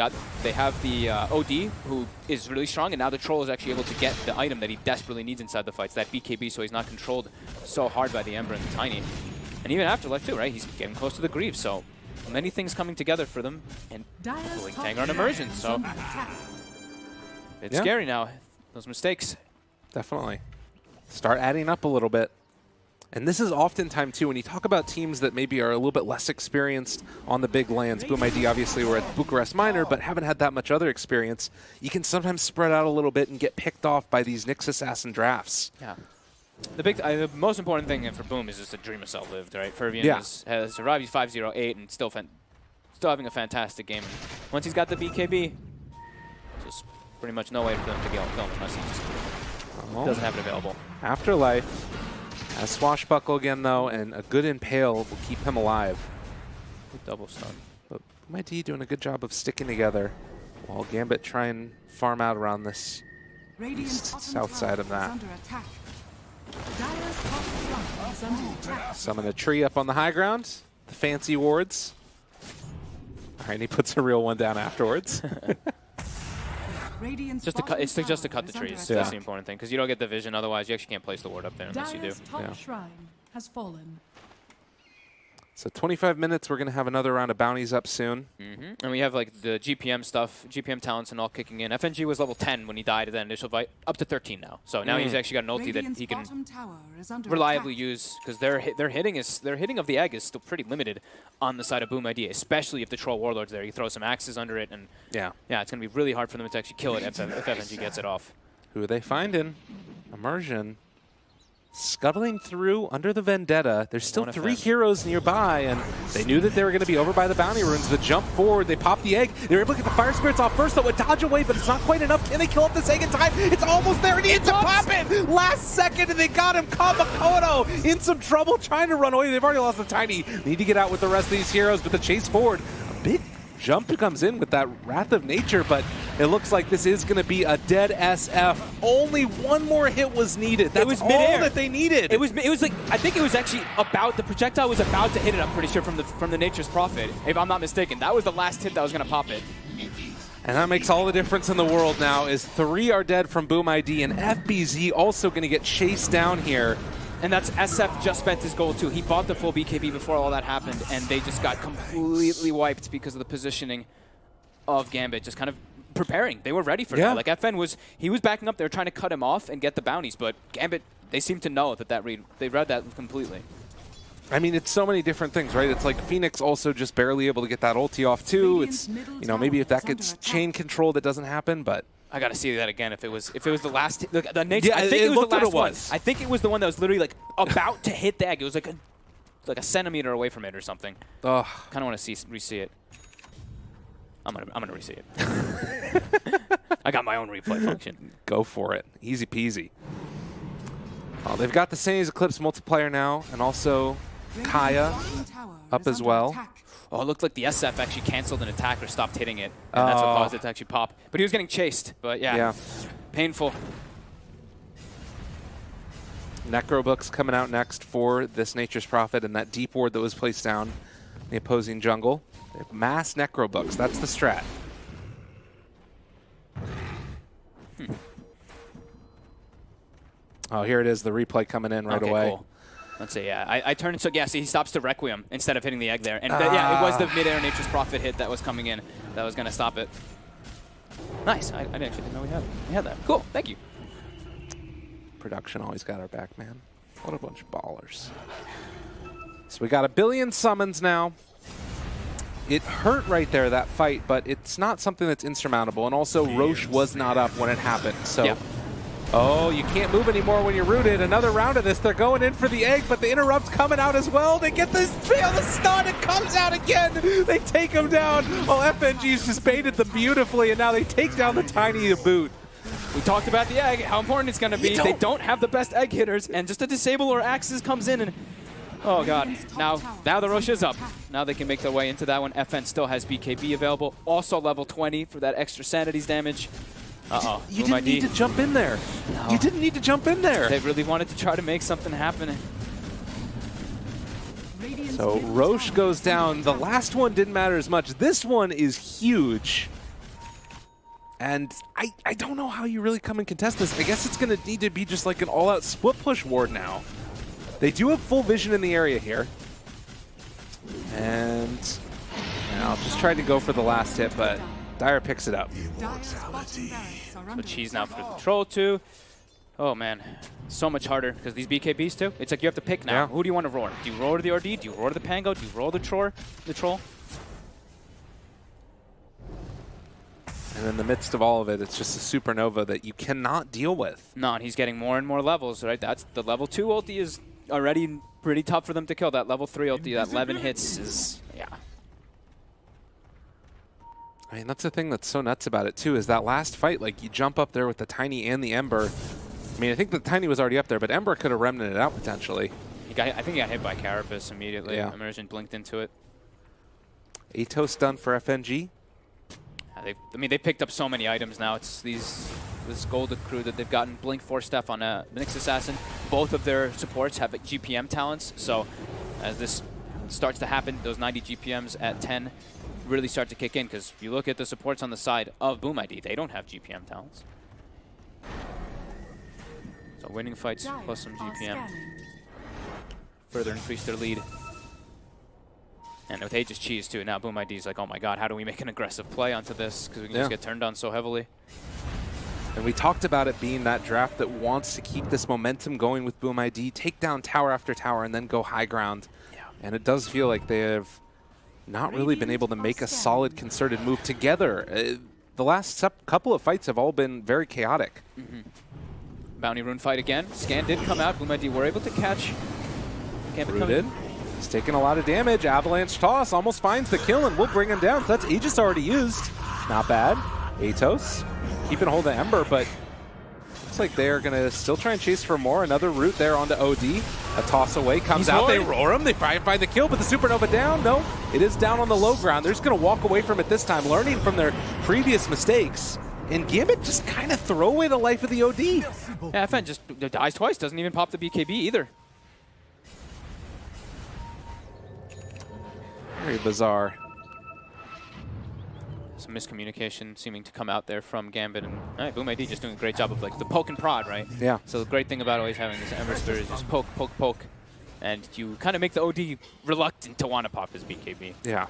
have the OD, who is really strong, and now the Troll is actually able to get the item that he desperately needs inside the fights, that BKB, so he's not controlled so hard by the Ember and the Tiny. And even Afterlife too, right? He's getting close to the Greaves, so many things coming together for them, and pulling Tanger on Immersion, so it's scary now, those mistakes. Definitely. Start adding up a little bit. And this is oftentimes, too, when you talk about teams that maybe are a little bit less experienced on the big lands. BoomID obviously were at Bucharest Minor, but haven't had that much other experience. You can sometimes spread out a little bit and get picked off by these Nyx Assassin drafts. Yeah. The most important thing for Boom is just the dream is outlived, right? Fervian has survived. He's 5-0-8 and still having a fantastic game. Once he's got the BKB, just pretty much no way for them to go unless he just doesn't have it available. Afterlife has Swashbuckle again, though, and a good Impale will keep him alive. Double stun. But BoomID doing a good job of sticking together while Gambit try and farm out around this south side of that. Summon a tree up on the high ground. The fancy wards. All right, and he puts a real one down afterwards. Just to cut, it's just to cut the trees. That's the important thing, because you don't get the vision. Otherwise, you actually can't place the ward up there unless you do. Top shrine has fallen. So 25 minutes, we're going to have another round of bounties up soon. And we have like the GPM stuff, GPM talents and all kicking in. FNG was level 10 when he died at that initial fight, up to 13 now. So now he's actually got an ulti that he can reliably use, because their hitting of the egg is still pretty limited on the side of BoomID, especially if the Troll Warlord's there. You throw some axes under it, and yeah, it's going to be really hard for them to actually kill it if FNG gets it off. Who are they finding? Immersion. Scuttling through under the Vendetta. There's still 3 heroes nearby, and they knew that they were going to be over by the bounty runes. The jump forward, they pop the egg. They were able to get the fire spirits off first, though, a dodge away, but it's not quite enough. Can they kill off this egg in time? It's almost there, and he ends up popping! Last second, and they got him. Kamakoto in some trouble trying to run away. They've already lost the Tiny. Need to get out with the rest of these heroes, but the chase forward, a big jump comes in with that Wrath of Nature, but it looks like this is going to be a dead SF. Only one more hit was needed. That was all that they needed. It was like, I think it was actually about, the projectile was about to hit it, I'm pretty sure, from the Nature's Prophet, if I'm not mistaken. That was the last hit that was going to pop it. And that makes all the difference in the world now, is 3 are dead from BoomID, and FBZ also going to get chased down here. And that's SF just spent his gold too. He bought the full BKB before all that happened, and they just got completely wiped because of the positioning of Gambit, just kind of preparing. They were ready for that. Like FN was backing up. They were trying to cut him off and get the bounties, but Gambit, they seem to know that they read that completely. I mean, it's so many different things, right? It's like Phoenix also just barely able to get that ulti off too. It's, you know, maybe if that gets chain controlled, it doesn't happen, but I gotta see that again. If it was the last, the nature. Yeah, I think it was the last one. Was. I think it was the one that was literally like about to hit the egg. It was like a centimeter away from it or something. Ugh. Kind of want to re-see it. I'm gonna re-see it. I got my own replay function. Go for it. Easy peasy. Oh, they've got the Sane's Eclipse multiplier now, and also Kaya up as well. Oh, it looked like the SF actually canceled an attack or stopped hitting it, and that's what caused it to actually pop. But he was getting chased, but yeah. Painful. Necrobook's coming out next for this Nature's Prophet and that deep ward that was placed down in the opposing jungle. They have mass Necrobooks. That's the strat. Oh, here it is, the replay coming in right away. Cool. Let's see, I turned, so yeah, see, he stops to Requiem instead of hitting the egg there. And yeah, it was the mid-air Nature's Prophet hit that was coming in that was going to stop it. Nice, I actually didn't know we had that. Cool, thank you. Production always got our back, man. What a bunch of ballers. So we got 1 billion summons now. It hurt right there, that fight, but it's not something that's insurmountable. And also, Roche was not up when it happened, so... Oh, you can't move anymore when you're rooted. Another round of this. They're going in for the egg, but the interrupt's coming out as well. They get this fail, the stun, it comes out again. They take him down. Oh, FNG's just baited them beautifully, and now they take down the Tiny to boot. We talked about the egg, how important it's going to be. They don't have the best egg hitters, and just a disable or axes comes in, and oh god. Now the Roche is up. Now they can make their way into that one. FN still has BKB available. Also level 20 for that extra sanities damage. You didn't need to jump in there. No. You didn't need to jump in there. They really wanted to try to make something happen. So Roche goes down. The last one didn't matter as much. This one is huge. And I don't know how you really come and contest this. I guess it's going to need to be just like an all-out split push ward now. They do have full vision in the area here. And I'll just try to go for the last hit, but... 'Dire picks it up. So cheese now for the troll too. Oh man, so much harder because these BKBs too. It's like you have to pick now. Yeah. Who do you want to roar? Do you roar to the RD? Do you roar to the Pango? Do you roar the troll? And in the midst of all of it, it's just a supernova that you cannot deal with. No, and he's getting more and more levels, right? That's the level 2 ulti is already pretty tough for them to kill. That level 3 ulti, that 11 hits is, yeah. I mean, that's the thing that's so nuts about it, too, is that last fight, like, you jump up there with the Tiny and the Ember. I mean, I think the Tiny was already up there, but Ember could have remnanted it out, potentially. I think he got hit by Carapace immediately. Yeah. Immersion blinked into it. Atos done for FNG. They picked up so many items now. It's this golden crew that they've gotten. Blink, Force Staff on a Nyx Assassin. Both of their supports have GPM talents, so as this starts to happen, those 90 GPMs at 10 really start to kick in, because if you look at the supports on the side of BoomID, they don't have GPM talents. So winning fights plus some GPM further increase their lead. And with Aegis Cheese too, now BoomID's like, oh my god, how do we make an aggressive play onto this? Because we can just get turned on so heavily. And we talked about it being that draft that wants to keep this momentum going with BoomID, take down tower after tower, and then go high ground. Yeah. And it does feel like they have not really been able to make a solid, concerted move together. The last couple of fights have all been very chaotic. Bounty Rune fight again. Scan did come out. BoomID were able to catch Gambit Rooted. He's taking a lot of damage. Avalanche Toss almost finds the kill, and we'll bring him down. So that's Aegis already used. Not bad. Atos keeping hold of Ember, but looks like they're going to still try and chase for more. Another route there onto OD. A toss away comes out. They roar him. They try and find the kill, but the Supernova down. No, it is down on the low ground. They're just going to walk away from it this time, learning from their previous mistakes. And Gambit just kind of throw away the life of the OD. Yeah, FN just dies twice. Doesn't even pop the BKB either. Very bizarre. Some miscommunication seeming to come out there from Gambit, and BoomID just doing a great job of like the poke and prod, right? Yeah. So the great thing about always having this Ember Spirit is just poke, poke, poke, and you kind of make the OD reluctant to want to pop his BKB. Yeah.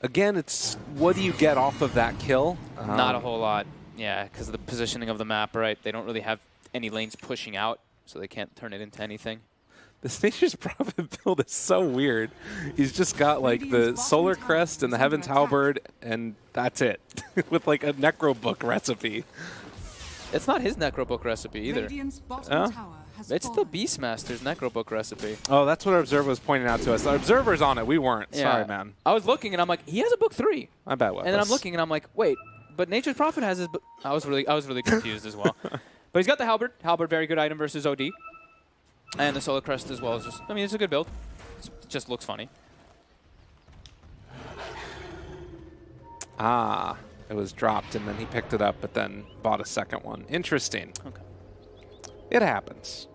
Again, it's what do you get off of that kill? Not a whole lot, yeah, because of the positioning of the map, right? They don't really have any lanes pushing out, so they can't turn it into anything. This Nature's Prophet build is so weird. He's just got like the Solar Crest and the Heaven's Halberd, and that's it. With like a Necro Book recipe. It's not his Necro Book recipe either. It's the Beastmaster's Necro Book recipe. Oh, that's what our Observer was pointing out to us. Our Observer's on it. We weren't. Yeah. Sorry, man. I was looking and I'm like, he has a book 3. I bet what. And then I'm looking and I'm like, wait, but Nature's Prophet has his book. I was really confused as well. But he's got the Halberd. Halberd, very good item versus OD. And the Solar Crest as well. I mean, it's a good build. It just looks funny. Ah, it was dropped and then he picked it up, but then bought a second one. Interesting. Okay. It happens.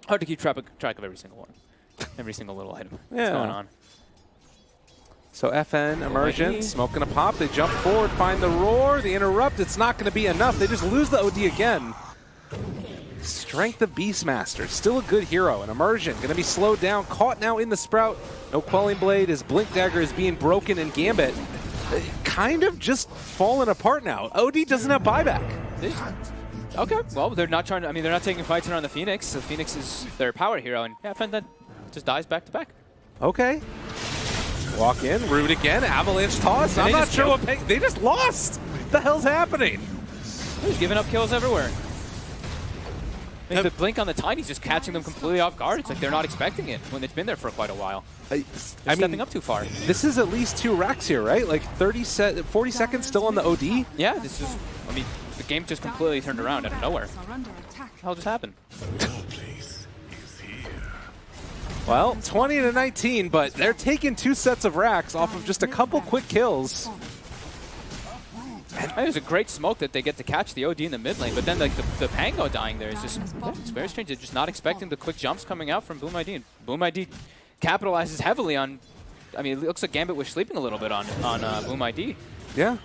Hard to keep track of every single one. Every single little item. Yeah. What's going on? So FN, Immersion, smoking a pop. They jump forward, find the roar, the interrupt. It's not going to be enough. They just lose the OD again. Strength of Beastmaster, still a good hero. And Immersion going to be slowed down, caught now in the Sprout. No Quelling Blade, his Blink Dagger is being broken, and Gambit kind of just falling apart now. OD doesn't have buyback. Okay, well, they're not trying to, they're not taking fights around the Phoenix. So Phoenix is their power hero, and yeah, FN just dies back to back. Okay. Walk in, root again, Avalanche Toss. I'm not sure what they just lost. What the hell's happening? They're just giving up kills everywhere. The blink on the Tiny's just catching them completely off guard. It's like they're not expecting it when it's been there for quite a while. They're stepping up too far. This is at least 2 racks here, right? Like 40 seconds still on the OD? Yeah, this is, the game just completely turned around out of nowhere. What the hell just happened? Well, 20-19, but they're taking 2 sets of racks off of just a couple quick kills. It was a great smoke that they get to catch the OD in the mid lane, but then like the Pango dying there is just, it's very strange. They're just not expecting the quick jumps coming out from BoomID. And BoomID capitalizes heavily on, it looks like Gambit was sleeping a little bit on BoomID. Yeah.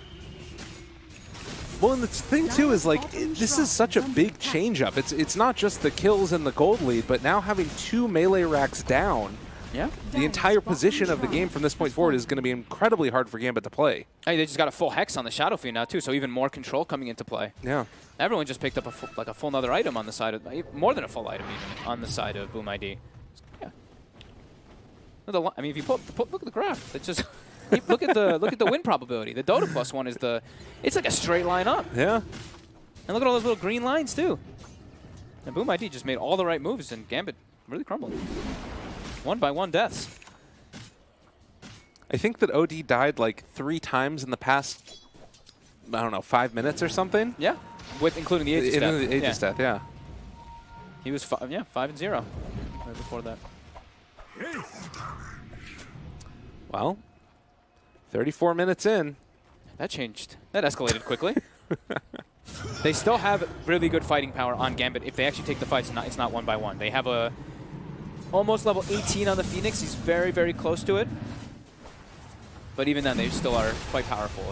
Well, and the thing too is like, this is such a big change up. It's not just the kills and the gold lead, but now having 2 melee racks down Yeah. the entire position of the game from this point forward is going to be incredibly hard for Gambit to play. Hey, they just got a full Hex on the Shadow Fiend now, too, so even more control coming into play. Yeah. Everyone just picked up a full another item on the side of, more than a full item even, on the side of BoomID. Yeah. I mean, if you look at the graph, it's just, look at the win probability. The Dota +1 is it's like a straight line up. Yeah. And look at all those little green lines, too. And BoomID just made all the right moves, and Gambit really crumbled. 1-by-1 deaths. I think that OD died like 3 times in the past, I don't know, 5 minutes or something. Yeah, including the Aegis death. The Aegis death, yeah. He was 5-0 right before that. Well, 34 minutes in. That changed. That escalated quickly. They still have really good fighting power on Gambit. If they actually take the fight, it's not 1-by-1. They have a almost level 18 on the Phoenix. He's very, very close to it. But even then, they still are quite powerful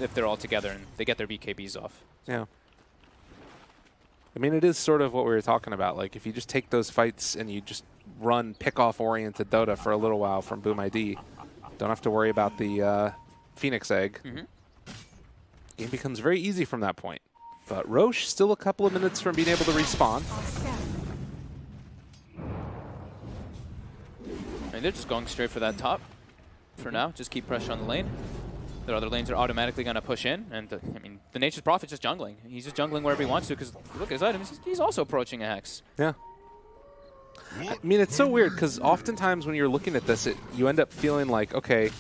if they're all together and they get their BKBs off. Yeah. I mean, it is sort of what we were talking about. Like, if you just take those fights and you just run pick-off-oriented Dota for a little while from BoomID, don't have to worry about the Phoenix Egg. Game becomes very easy from that point. But Roche still a couple of minutes from being able to respawn. And they're just going straight for that top for now. Just keep pressure on the lane. Their other lanes are automatically going to push in. And, I mean, the Nature's Prophet's just jungling. He's just jungling wherever he wants to because look at his items. He's also approaching a Hex. Yeah. I mean, it's so weird because oftentimes when you're looking at this, you end up feeling like, okay,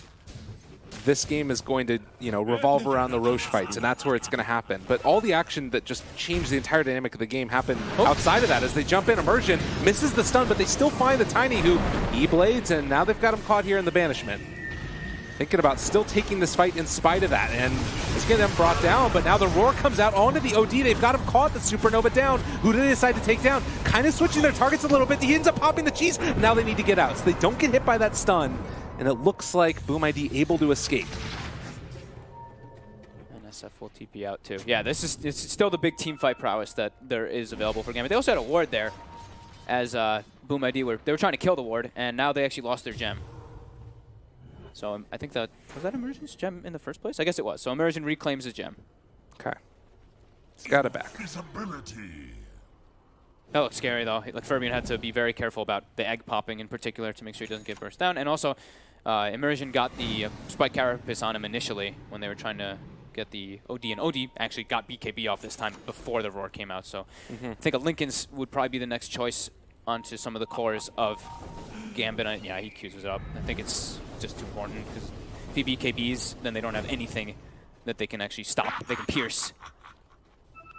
this game is going to, revolve around the Roche fights, and that's where it's going to happen. But all the action that just changed the entire dynamic of the game happened outside of that as they jump in. Immersion misses the stun, but they still find the Tiny, who E-blades, and now they've got him caught here in the Banishment. Thinking about still taking this fight in spite of that, and it's getting them brought down, but now the Roar comes out onto the OD. They've got him caught, the Supernova down. Who do they decide to take down? Kind of switching their targets a little bit. He ends up popping the cheese. Now they need to get out, so they don't get hit by that stun, and it looks like BoomID able to escape. SF will TP out too. Yeah, it's still the big team fight prowess that there is available for Gambit. They also had a ward there as BoomID they were trying to kill the ward, and now they actually lost their gem. So I think was that Immersion's gem in the first place? I guess it was. So Immersion reclaims his gem. Okay. He's got it back. That looks scary though. Like Ferbian had to be very careful about the egg popping in particular to make sure he doesn't get burst down. And also, Immersion got the Spike Carapace on him initially when they were trying to get the OD, and OD actually got BKB off this time before the Roar came out. So I think a Linken's would probably be the next choice onto some of the cores of Gambit. Yeah, he Qs it up. I think it's just too important because if he BKBs, then they don't have anything that they can actually stop. They can pierce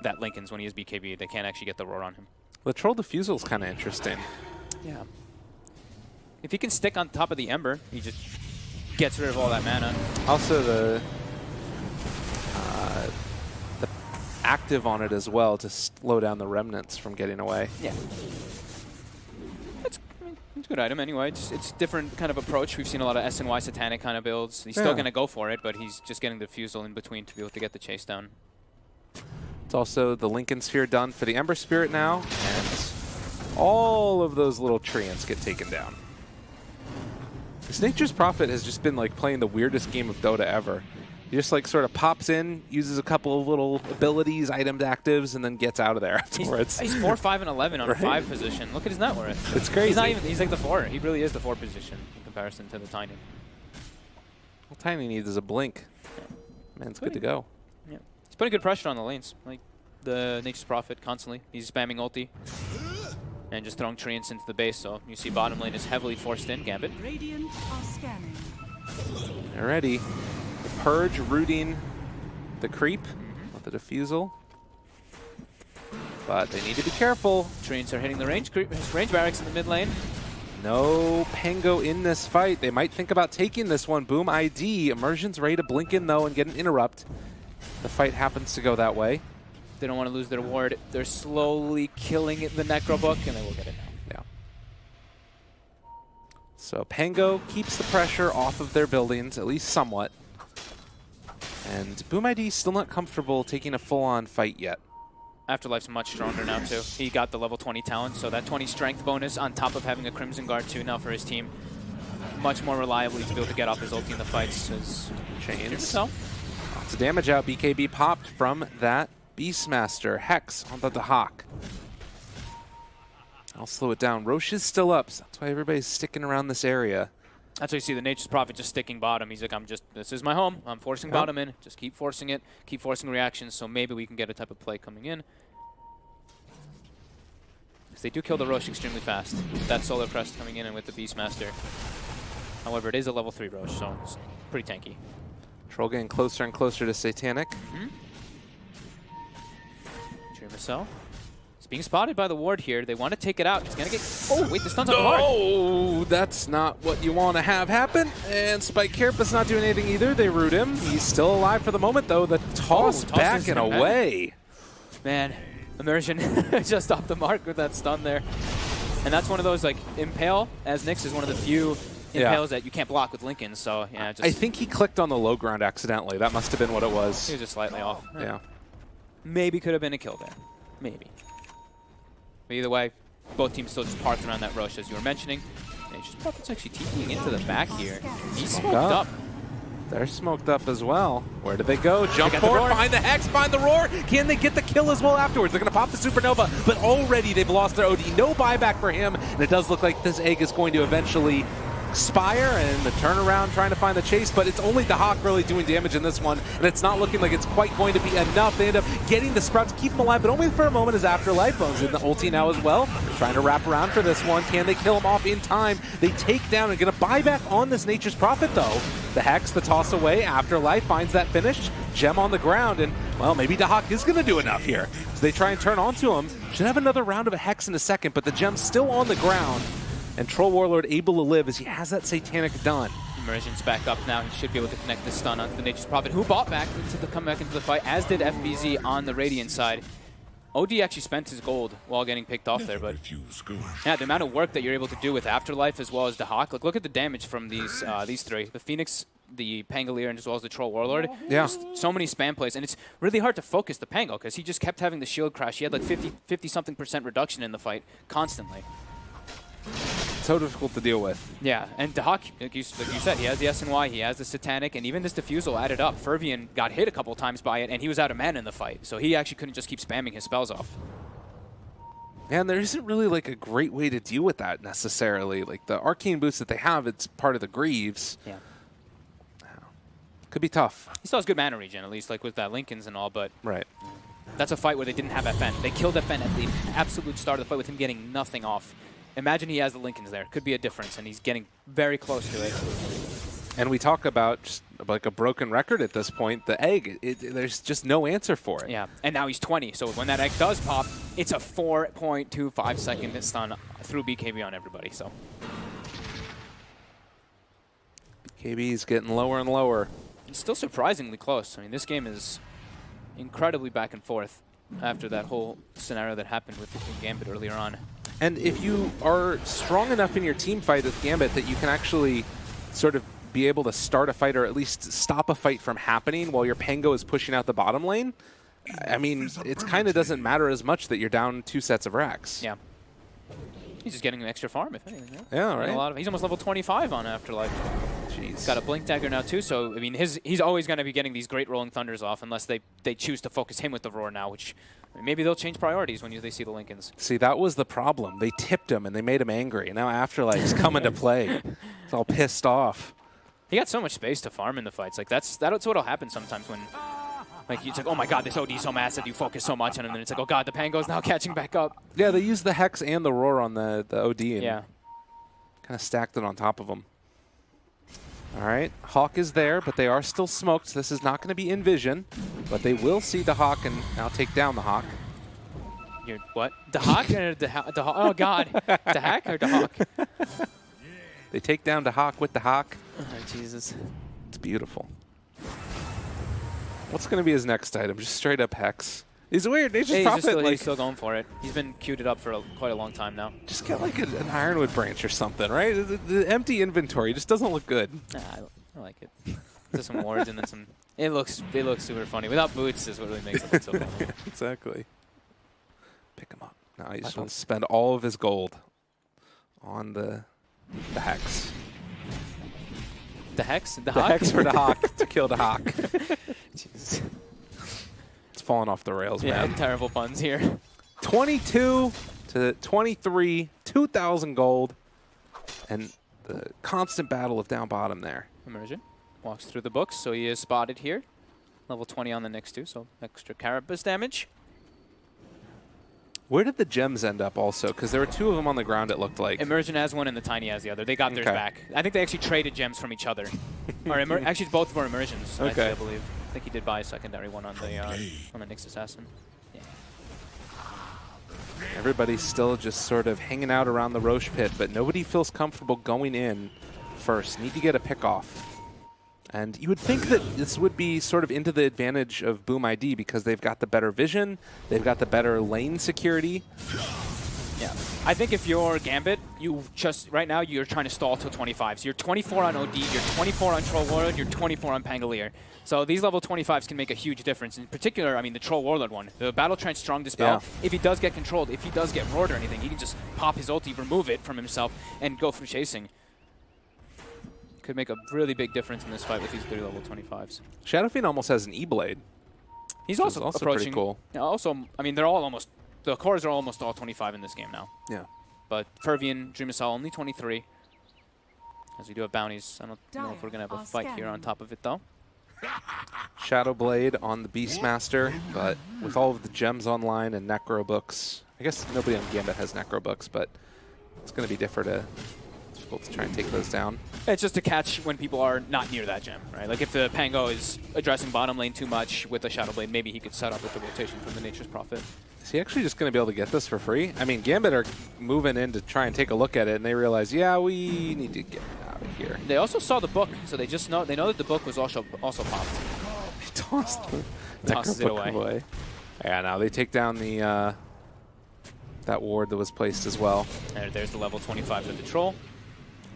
that Linken's when he is BKB. They can't actually get the Roar on him. The Troll Diffusal is kind of interesting. Yeah. If he can stick on top of the Ember, he just gets rid of all that mana. Also, the active on it as well to slow down the remnants from getting away. Yeah. It's a good item anyway. It's different kind of approach. We've seen a lot of SNY Satanic kind of builds. He's still going to go for it, but he's just getting the Fusel in between to be able to get the chase down. It's also the Linken Sphere done for the Ember Spirit now, and all of those little treants get taken down. This Nature's Prophet has just been like playing the weirdest game of Dota ever. He just like sort of pops in, uses a couple of little abilities, items, actives, and then gets out of there afterwards. He's 4, 5, and 11 on Right. 5 position. Look at his net worth. It's crazy. He's like the 4. He really is the 4 position in comparison to the Tiny. All Tiny needs is a blink. Man's good to go. Yeah. He's putting good pressure on the lanes. Like the Nature's Prophet constantly. He's spamming ulti and just throwing treants into the base. So you see bottom lane is heavily forced in. Gambit. Radiant are scanning. Alrighty. The Purge rooting the creep with the Diffusal. But they need to be careful. Treants are hitting the range barracks in the mid lane. No Pango in this fight. They might think about taking this one. BoomID. Immersion's ready to blink in though and get an interrupt. The fight happens to go that way. They don't want to lose their ward. They're slowly killing the Necro Book, and they will get it now. Yeah. So Pango keeps the pressure off of their buildings, at least somewhat. And BoomID still not comfortable taking a full-on fight yet. Afterlife's much stronger now, too. He got the level 20 talent, so that 20 strength bonus on top of having a Crimson Guard, too, now for his team. much more reliably to be able to get off his ulti in the fights. Chains. So Lots of damage out. BKB popped from that Beastmaster. Hex on the Hawk. I'll slow it down. Roche is still up, so that's why everybody's sticking around this area. that's why you see the Nature's Prophet just sticking bottom. He's like, this is my home. I'm forcing bottom in. Just keep forcing it. Keep forcing reactions, so maybe we can get a type of play coming in. Because they do kill the Roche extremely fast. With that Solar Crest coming in and with the Beastmaster. However, it is a level 3 Roche, so it's pretty tanky. Troll getting closer and closer to Satanic. Missile. He's being spotted by the ward here. They want to take it out. He's going to get... Oh, wait, the stun's on the hard. Oh, that's not what you want to have happen. And Spike Carapace not doing anything either. They root him. He's still alive for the moment, though. The toss back and away. Man, Immersion just off the mark with that stun there. And that's one of those, like, Impale, as Nyx is one of the few Impales that you can't block with Lincoln. So, yeah, just... I think he clicked on the low ground accidentally. That must have been what it was. He was just slightly off. Yeah. Maybe could have been a kill there. Maybe. But either way, both teams still just parked around that Roche, as you were mentioning. Nature's Prophet's actually TPing into the back here. He's smoked up. They're smoked up as well. Where do they go? Jump forward, find the Hex, find the Roar. Can they get the kill as well afterwards? They're going to pop the Supernova, but already they've lost their OD. No buyback for him, and it does look like this egg is going to eventually expire, and the turnaround trying to find the chase, but it's only the Hawk really doing damage in this one, and it's not looking like it's quite going to be enough. They end up getting the Sprout to keep him alive, but only for a moment as Afterlife. Bones in the ulti now as well, trying to wrap around for this one. Can they kill him off in time? They take down and gonna buy back on this Nature's Prophet though. The Hex, the toss away, Afterlife finds that finish, Gem on the ground, and well, maybe Dahak is gonna do enough here. So they try and turn onto him. Should have another round of a Hex in a second, but the Gem's still on the ground. And Troll Warlord able to live as he has that Satanic done. Immersion's back up now. He should be able to connect this stun onto the Nature's Prophet, who bought back to come back into the fight, as did FBZ on the Radiant side. OD actually spent his gold while getting picked off there, but yeah, the amount of work that you're able to do with Afterlife as well as the Hawk. Look at the damage from these three. The Phoenix, the Pangolier, and as well as the Troll Warlord. Yeah. Just so many spam plays, and it's really hard to focus the Pango because he just kept having the shield crash. He had like 50-something% reduction in the fight constantly. So difficult to deal with. Yeah, and Dahak, like you said, he has the SNY, he has the Satanic, and even this Diffusal added up. Fervian got hit a couple times by it, and he was out of mana in the fight, so he actually couldn't just keep spamming his spells off. And there isn't really like a great way to deal with that necessarily. Like the Arcane boost that they have, it's part of the Greaves. Yeah. Could be tough. He still has good mana regen, at least, like with that Lincolns and all, but Right. that's a fight where they didn't have FN. They killed FN at the absolute start of the fight with him getting nothing off. Imagine he has the Lincolns there. Could be a difference, and he's getting very close to it. And we talk about just like a broken record at this point. The egg, there's just no answer for it. Yeah, and now he's 20, so when that egg does pop, it's a 4.25 second stun through BKB on everybody. So BKB's getting lower and lower. it's still surprisingly close. I mean, this game is incredibly back and forth after that whole scenario that happened with Gambit earlier on. And if you are strong enough in your team fight with Gambit that you can actually sort of be able to start a fight or at least stop a fight from happening while your Pango is pushing out the bottom lane, I mean, it kind of doesn't matter as much that you're down 2 sets of racks. Yeah. He's just getting an extra farm, if anything. Yeah, right. He's almost level 25 on Afterlife. Jeez. He's got a Blink Dagger now, too, so, I mean, he's always going to be getting these great Rolling Thunders off unless they choose to focus him with the Roar now, which maybe they'll change priorities when they see the Lincolns. See, that was the problem. They tipped him and they made him angry. And now Afterlife's coming to play. It's all pissed off. He got so much space to farm in the fights. Like, that's what'll happen sometimes when, like, it's like, oh my god, this OD's so massive, you focus so much on him, and it's like, oh god, the Pango's now catching back up. Yeah, they used the Hex and the Roar on the OD and Yeah. kind of stacked it on top of them. All right, Hawk is there, but they are still smoked. This is not going to be in vision, but they will see the Hawk and now take down the Hawk. You're, what? The Hawk or the Hawk? Oh god. The Hack or the Hawk? They take down the Hawk with the Hawk. Oh, Jesus. It's beautiful. What's going to be his next item? Just straight up Hex. He's weird. Nature's Prophet, he's still going for it. He's been queued up for quite a long time now. just get like an Ironwood branch or something, right? The empty inventory just doesn't look good. Nah, I like it. Just some wards and then some. It looks super funny. Without boots is what really makes it look so funny. Exactly. Pick him up. Now he just wants to spend all of his gold on the Hex. The Hex? The The Hawk? Hex for the Hawk to kill the Hawk. Jeez. It's falling off the rails, Yeah, man. terrible puns here. 22 to 23, 2,000 gold, and the constant battle of down bottom there. Immersion walks through the books, so he is spotted here. Level 20 on the next two, so extra carapace damage. Where did the gems end up also? Because there were two of them on the ground, it looked like. Immersion has one and the Tiny has the other. They got theirs Okay. back. I think they actually traded gems from each other. Or actually, both were Immersions, Okay. I believe. I think he did buy a secondary one on the Nyx Assassin. Yeah. Everybody's still just sort of hanging out around the Roche pit, but nobody feels comfortable going in first. Need to get a pick off. And you would think that this would be sort of into the advantage of BoomID because they've got the better vision, they've got the better lane security. Yeah. I think if you're Gambit, you just, right now, you're trying to stall till 25. So you're 24 on OD, you're 24 on Troll Warlord, you're 24 on Pangolier. So these level 25s can make a huge difference. In particular, I mean, the Troll Warlord one. The Battle Trench Strong Dispel, Yeah. if he does get controlled, if he does get roared or anything, he can just pop his ulti, remove it from himself, and go through chasing. Could make a really big difference in this fight with these 3 level 25s. Shadowfiend almost has an E-Blade. He's Which is also also pretty approaching. cool. Yeah, also, I mean, they're all almost, the cores are almost all 25 in this game now. Yeah. But Fervian, Dream Assault only 23. As we do have bounties. I don't know if we're going to have a fight here on top of it, though. Shadowblade on the Beastmaster, but with all of the gems online and Necro books, I guess nobody on Gambit has Necro books, but it's going to be difficult to try and take those down. It's just to catch when people are not near that gem, right? Like if the Pango is addressing bottom lane too much with a Shadowblade, maybe he could set up with the rotation from the Nature's Prophet. Is he actually just going to be able to get this for free? I mean, Gambit are moving in to try and take a look at it, and they realize, yeah, we need to get out of here. They also saw the book, so they just know that the book was also popped. He tossed the Tosses it Necro book away. Yeah, now they take down the that ward that was placed as well. There's the level 25 for the Troll.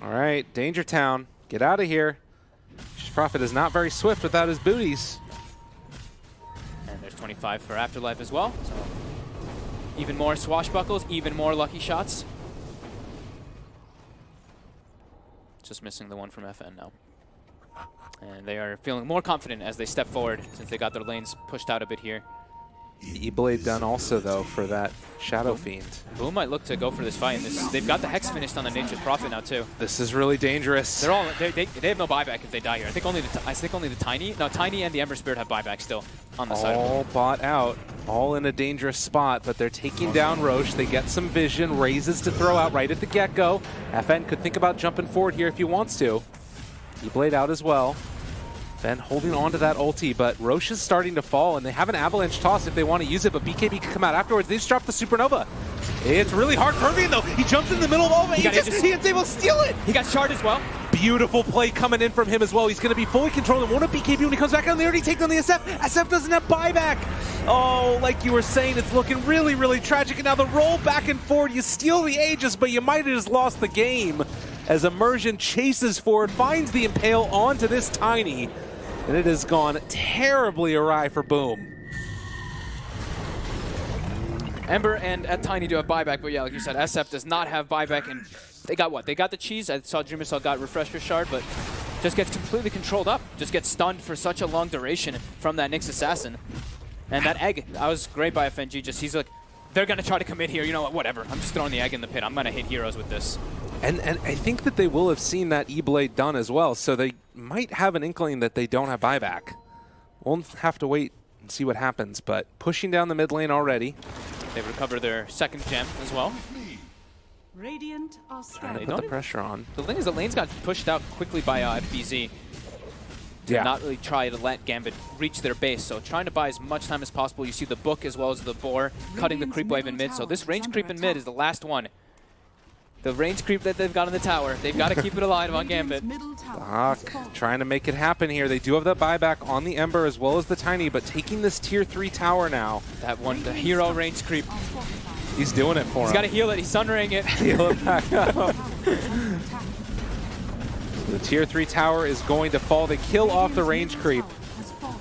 All right, Danger Town, get out of here. Nature's Prophet is not very swift without his booties. And there's 25 for Afterlife as well. So even more swashbuckles, even more lucky shots. Just missing the one from FN now. And they are feeling more confident as they step forward since they got their lanes pushed out a bit here. The E-Blade done also, though, for that Shadow Fiend. Boom might look to go for this fight. And they've got the Hex finished on the Nature's Prophet now, too. This is really dangerous. They have no buyback if they die here. I think only the Tiny. No, Tiny and the Ember Spirit have buyback still on the side. All bought out, all in a dangerous spot, but they're taking down Roche. They get some vision, raises to throw out right at the get-go. FN could think about jumping forward here if he wants to. E-Blade out as well. Ben holding on to that ulti, but Roche is starting to fall, and they have an avalanche toss if they want to use it, but BKB can come out afterwards. They just drop the Supernova. It's really hard. Fervian, though, he jumps in the middle of all of it. He's able to steal it. He got shard as well. Beautiful play coming in from him as well. He's going to be fully controlled and won't have BKB when he comes back out. They already take down the SF. SF doesn't have buyback. Oh, like you were saying, it's looking really, really tragic. And now the roll back and forward. You steal the Aegis, but you might have just lost the game as Immersion chases forward, finds the Impale onto this Tiny. And it has gone terribly awry for Boom. Ember and Tiny do have buyback, but yeah, like you said, SF does not have buyback, and they got what? They got the cheese. I saw Dream Assault got Refresher Shard, but just gets completely controlled up. Just gets stunned for such a long duration from that Nyx Assassin. And that egg, that was great by FNG. Just he's like, they're going to try to commit here. You know what? Whatever. I'm just throwing the egg in the pit. I'm going to hit heroes with this. And I think that they will have seen that E-Blade done as well, so they might have an inkling that they don't have buyback. We'll have to wait and see what happens, but pushing down the mid lane already. They recover their second gem as well. Radiant are scanning. Put the pressure on. The thing is, the lanes got pushed out quickly by FBZ. Yeah. Not really try to let Gambit reach their base, so trying to buy as much time as possible. You see the book as well as the boar cutting the creep wave in mid, so this range creep in mid is the last one. The range creep that they've got in the tower, they've got to keep it alive on Gambit. The Hawk trying to make it happen here. They do have that buyback on the Ember as well as the Tiny, but taking this tier 3 tower now. That one, the hero range creep. He's doing it for him. He's got to heal it, he's sunraying it. Heal it back up. The tier 3 tower is going to fall. They kill off the range creep,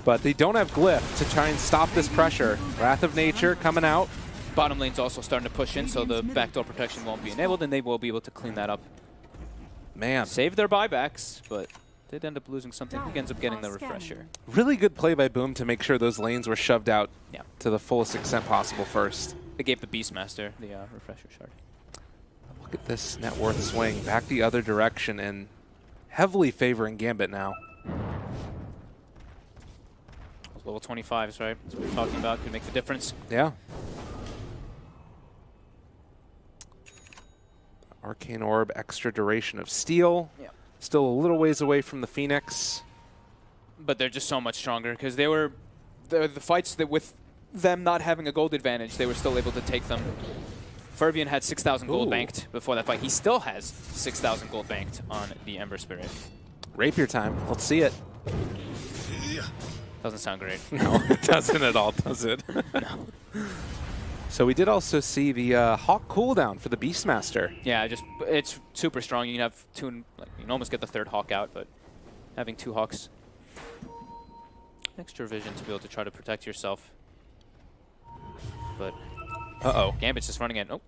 but they don't have Glyph to try and stop this pressure. Wrath of Nature coming out. Bottom lane's also starting to push in, so the backdoor protection won't be enabled, and they will be able to clean that up. Man. Save their buybacks, but did end up losing something. He ends up getting the refresher. Really good play by Boom to make sure those lanes were shoved out Yeah. to the fullest extent possible first. They gave the Beastmaster the refresher shard. Look at this net worth swing back the other direction and heavily favoring Gambit now. Those level 25s, right? That's what we're talking about. Could make the difference. Yeah. Arcane Orb, extra duration of steel. Yeah. Still a little ways away from the Phoenix. But they're just so much stronger because they were the fights that with them not having a gold advantage, they were still able to take them. Fervian had 6,000 gold banked before that fight. He still has 6,000 gold banked on the Ember Spirit. Rapier time. Let's see it. Doesn't sound great. No, it doesn't at all, does it? No. So we did also see the Hawk cooldown for the Beastmaster. Yeah, it's super strong. You can have two, like, you can almost get the third Hawk out, but having 2 Hawks, extra vision to be able to try to protect yourself. But Gambit's just running in. Oh,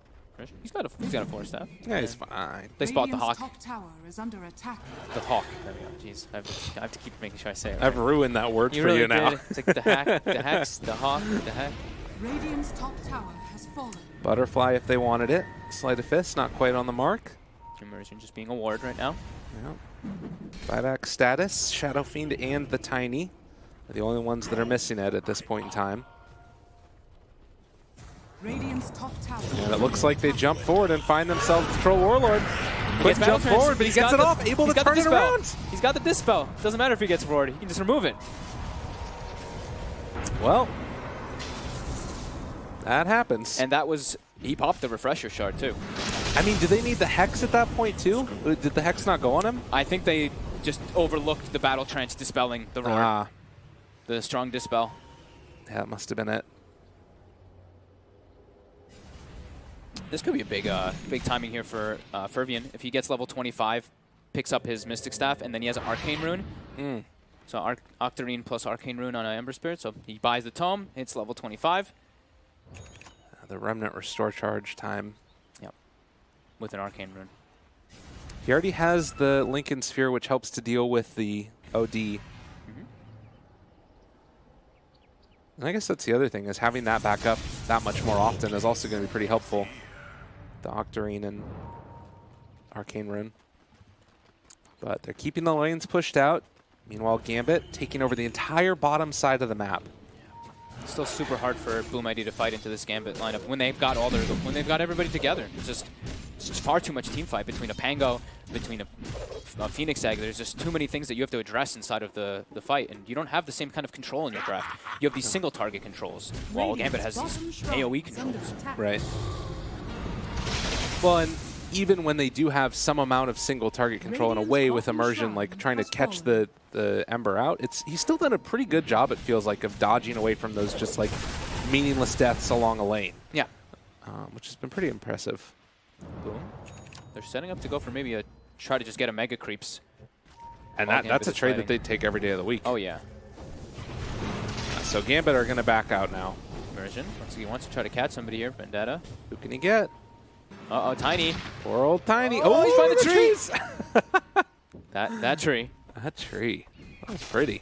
he's got a 4-staff. Yeah, he's fine. They spot the Hawk. Top tower is under attack. The Hawk. There we go. Jeez, I have to keep making sure I say it. I've right. ruined that word You for really you now. did. It's like the hack, the hex, the Hawk, the heck. Radiant's top tower has fallen. Butterfly if they wanted it. Sleight of Fist, not quite on the mark. Immersion just being a ward right now. Yeah. Buyback status, Shadow Fiend and the Tiny are the only ones that are missing it at this point in time. Radiant's top tower. And it looks like they jump forward and find themselves the Troll Warlord. Quick gets jump Battle Trance, forward, but he gets it off, able to got the turn it dispel. around. He's got the dispel. Doesn't matter if he gets forward. He can just remove it. Well, that happens. And that was, he popped the refresher shard too. I mean, do they need the Hex at that point too? Did the Hex not go on him? I think they just overlooked the Battle Trance dispelling the roar. Ah, The strong dispel. yeah, that must have been it. This could be a big timing here for Fervian. If he gets level 25, picks up his Mystic Staff, and then he has an Arcane Rune. So Octarine plus Arcane Rune on an Ember Spirit. So he buys the Tome, hits level 25. The Remnant Restore Charge time. Yep. With an Arcane Rune. He already has the Lincoln Sphere, which helps to deal with the OD. And I guess that's the other thing, is having that back up that much more often is also going to be pretty helpful. The Octarine and Arcane Rune. But they're keeping the lanes pushed out. Meanwhile, Gambit taking over the entire bottom side of the map. It's still super hard for BoomID to fight into this Gambit lineup when they've got when they've got everybody together. It's just far too much team fight between a Pango, between a Phoenix Egg. There's just too many things that you have to address inside of the fight, and you don't have the same kind of control in your draft. You have these single target controls, while Gambit has these AoE controls. Right. Well, and even when they do have some amount of single target control in a way with Immersion, like trying to catch the Ember out, he's still done a pretty good job, it feels like, of dodging away from those just like meaningless deaths along a lane. Yeah. Which has been pretty impressive. Boom. They're setting up to go for maybe try to just get a Mega Creeps. And while that's a Gambit is trade fighting. that they take every day of the week. Oh, yeah. So Gambit are going to back out now. Immersion. He wants to try to catch somebody here. Vendetta. Who can he get? Uh-oh, Tiny. Poor old Tiny. Oh, he's by the tree. trees! That tree. That tree. That was pretty.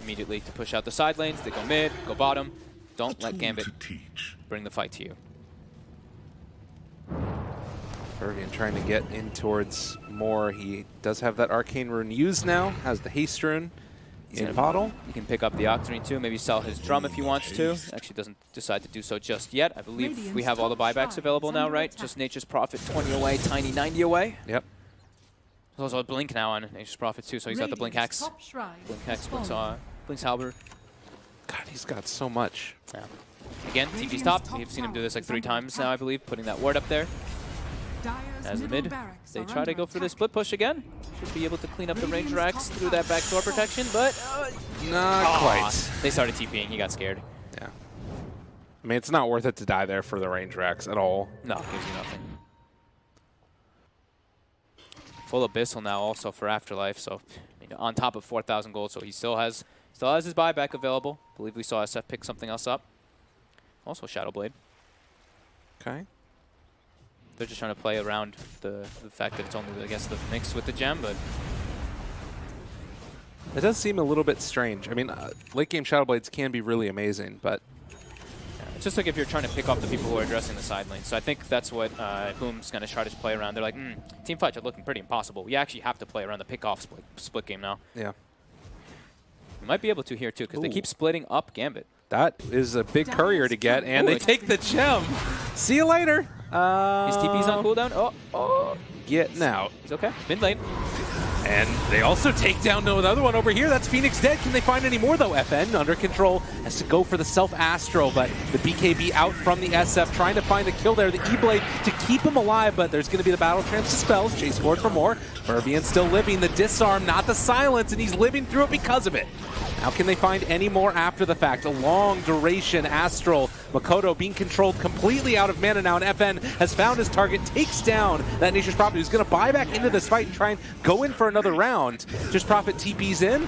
Immediately to push out the side lanes. They go mid, go bottom. Don't let Gambit bring the fight to you. Fervian trying to get in towards more. He does have that Arcane Rune used now. Has the Haste Rune in bottle. He can pick up the Octarine too. Maybe sell his drum if he wants to. Actually doesn't decide to do so just yet. I believe we have all the buybacks available now, right? Just Nature's Prophet 20 away, Tiny 90 away. Yep. There's also a Blink now on Nature's Prophet too, so he's got the Blink Hex. Blink Hex, Blink's Halberd. God, he's got so much. Yeah. Again, TP's top. We've seen him do this like 3 times now, I believe, putting that ward up there. As the mid, they try to go for the split push again. Should be able to clean up the range racks through that backdoor protection, but Not quite. they started TPing. He got scared. Yeah. I mean, it's not worth it to die there for the range racks at all. No, gives you nothing. Full Abyssal now also for Afterlife, so on top of 4,000 gold, so he still has his buyback available. I believe we saw SF pick something else up. Also Shadowblade. Okay. they're just trying to play around the fact that it's only, I guess, the mix with the gem, but It does seem a little bit strange. I mean, late game Shadow Blades can be really amazing, but it's just like if you're trying to pick off the people who are addressing the side lane. So I think that's what Boom's going to try to play around. They're like, team fights are looking pretty impossible. We actually have to play around the pick-off split game now. yeah. We might be able to here too, because they keep splitting up Gambit. That is a big courier to get, and they take the gem. See you later. His TP's on cooldown. Oh, Getting out. he's okay. Mid lane. And they also take down another one over here. That's Phoenix dead. Can they find any more, though? FN under control has to go for the self-astral, but the BKB out from the SF, trying to find the kill there. The E-Blade to keep him alive, but there's going to be the battle trance dispels. Chase forward for more. Fervian still living. The disarm, not the silence, and he's living through it because of it. How can they find any more after the fact? A long duration Astral. Makoto being controlled completely out of mana now, and FN has found his target, takes down that Nature's Prophet, who's going to buy back into this fight and try and go in for another round. Just Prophet TP's in.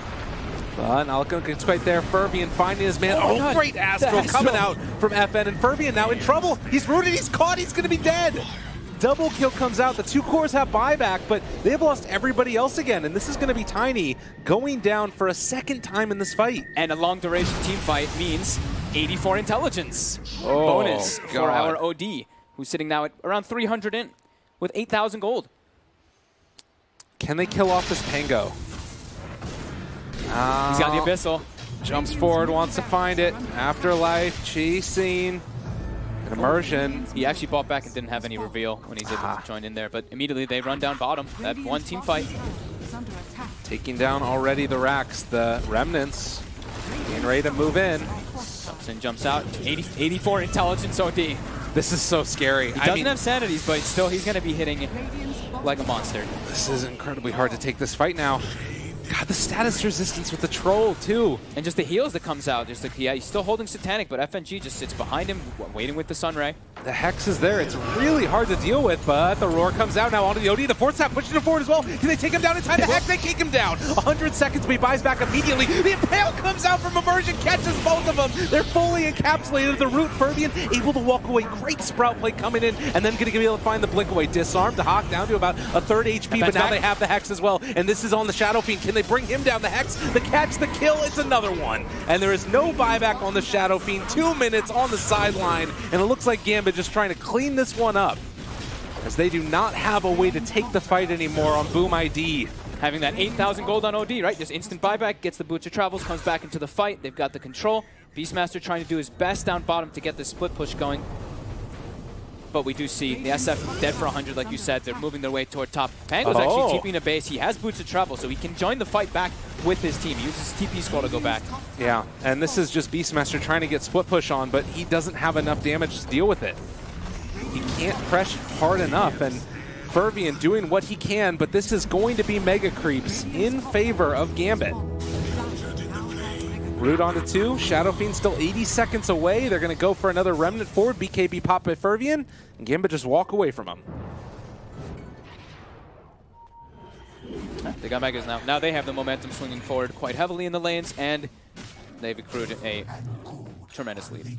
But Alcon gets quite there. Fervian finding his man. Oh, great Astral coming out from FN, and Fervian now in trouble. He's rooted, he's caught, he's going to be dead. Double kill comes out. The two cores have buyback, but they've lost everybody else again. And this is going to be Tiny going down for a second time in this fight. And a long duration team fight means 84 intelligence bonus for our OD, who's sitting now at around 300 in with 8,000 gold. Can they kill off this Pango? He's got the Abyssal. Jumps forward, wants to find it. Afterlife, chasing. An immersion. He actually bought back and didn't have any reveal when he's able to join in there, but immediately they run down bottom. That one team fight. Is under attack. Taking down already the racks, the remnants. Getting ready to move in. Jumps in, jumps out. 84 intelligence OD. This is so scary. He doesn't have sanities, but still he's going to be hitting Radiant's bottom like a monster. This is incredibly hard to take this fight now. God, the status resistance with the troll, too. And just the heals that comes out. Just like, yeah, he's still holding Satanic, but FNG just sits behind him, waiting with the Sunray. The Hex is there. It's really hard to deal with, but the Roar comes out now onto the OD. The Force Tap pushing him forward as well. Can they take him down in time? The Hex, they kick him down. 100 seconds, but he buys back immediately. The Impale comes out from Immersion, catches both of them. They're fully encapsulated. The Root, Fervian able to walk away. Great Sprout play coming in, and then going to be able to find the Blink away. Disarm to Hawk down to about a third HP, but now they have the Hex as well, and this is on the Shadow Fiend. Can they bring him down? The Hex, the catch, the kill, it's another one. And there is no buyback on the Shadow Fiend. 2 minutes on the sideline, and it looks like Gambit just trying to clean this one up, as they do not have a way to take the fight anymore on BoomID. Having that 8,000 gold on OD, right? Just instant buyback, gets the Boots of Travels, comes back into the fight. They've got the control. Beastmaster trying to do his best down bottom to get the split push going. But we do see the SF dead for 100, like you said. They're moving their way toward top. Pango's actually TPing a base. He has Boots of Travel, so he can join the fight back with his team. He uses his TP scroll to go back. Yeah, and this is just Beastmaster trying to get split push on, but he doesn't have enough damage to deal with it. He can't press hard enough, and Fervian doing what he can, but this is going to be mega creeps in favor of Gambit. Root onto 2. Shadow Fiend still 80 seconds away. They're going to go for another Remnant forward. BKB pop by Fervian, and Gambit just walk away from him. They got Megas now. Now they have the momentum swinging forward quite heavily in the lanes, and they've accrued a tremendous lead.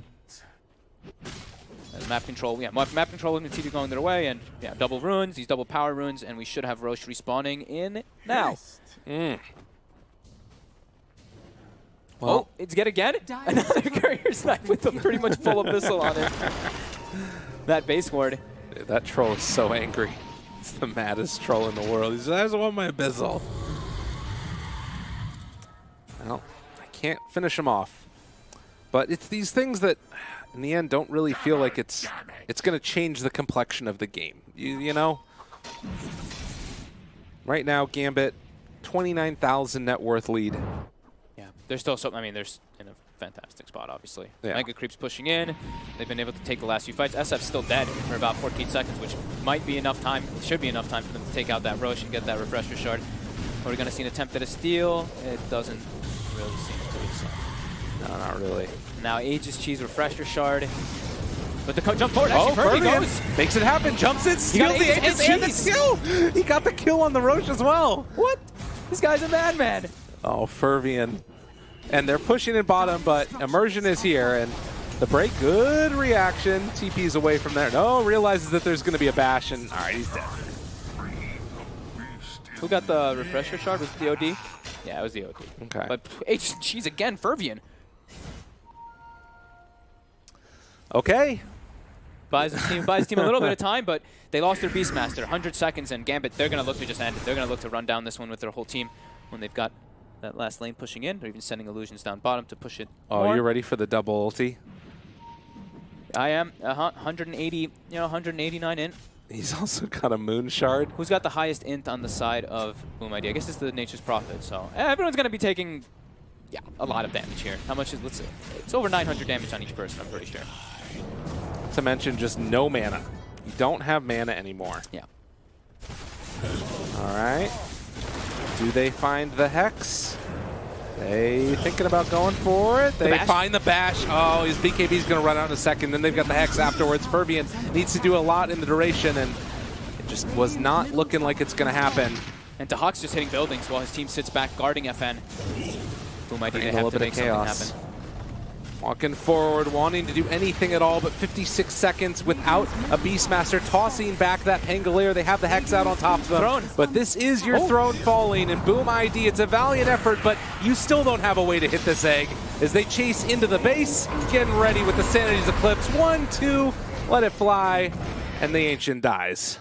Map control, yeah, map control and TD going their way, and yeah, double runes, these double power runes, and we should have Roche respawning in now. Well, oh, it's get again? Another courier snipe with a pretty much full abyssal on it. That base ward. that troll is so angry. It's the maddest troll in the world. He says, I just want my abyssal. Well, I can't finish him off. But it's these things that, in the end, don't really feel like it's going to change the complexion of the game. You know? Right now, Gambit, 29,000 net worth lead. Yeah, there's still so, I mean, there's in a fantastic spot, obviously. Yeah. Mega Creep's pushing in. They've been able to take the last few fights. SF's still dead for about 14 seconds, which might be enough time. It should be enough time for them to take out that Roche and get that refresher shard. Are we going to see an attempt at a steal? It doesn't really seem to be so. No, not really. Now Aegis Cheese refresher shard. But the jump forward, actually, Fergie goes. Makes it happen, jumps in, steals the Aegis and the kill! He got the kill on the Roche as well. What? This guy's a madman. Oh, Fervian. And they're pushing in bottom, but Immersion is here, and The break, good reaction. TP's away from there. No, realizes that there's going to be a bash, and all right, he's dead. Who got the refresher shard? Was it the OD? Yeah, it was the OD. Okay. But HG's again, Fervian. Okay. Buys his team a little bit of time, but they lost their Beastmaster. 100 seconds, and Gambit, they're going to look to just end it. They're going to look to run down this one with their whole team when they've got that last lane pushing in. They're even sending illusions down bottom to push it. Oh, more. you're ready for the double ulti? I am. 180, 189 int. He's also got a moon shard. Who's got the highest int on the side of BoomID? I guess it's the Nature's Prophet. So everyone's going to be taking, a lot of damage here. How much is, let's see. It's over 900 damage on each person, I'm pretty sure. Not to mention just no mana. You don't have mana anymore. Yeah. All right. Do they find the Hex? They thinking about going for it. They find the bash. Oh, his BKB's going to run out in a second. Then they've got the Hex afterwards. Fervian needs to do a lot in the duration, and it just was not looking like it's going to happen. And Dahak's just hitting buildings while his team sits back guarding FN. BoomID, they A have little to bit make of something chaos. happen. Walking forward, wanting to do anything at all, but 56 seconds without a Beastmaster, tossing back that Pangolier. They have the Hex out on top of them. Throne. But this is your throne falling, and BoomID, it's a valiant effort, but you still don't have a way to hit this egg. As they chase into the base, getting ready with the Sanity's Eclipse. 1, 2, let it fly, and the Ancient dies.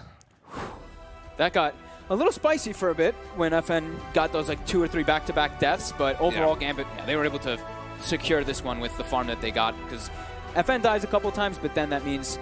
That got a little spicy for a bit when FN got those like 2 or 3 back-to-back deaths, but overall Gambit, they were able to secure this one with the farm that they got, because FN dies a couple times, but then that means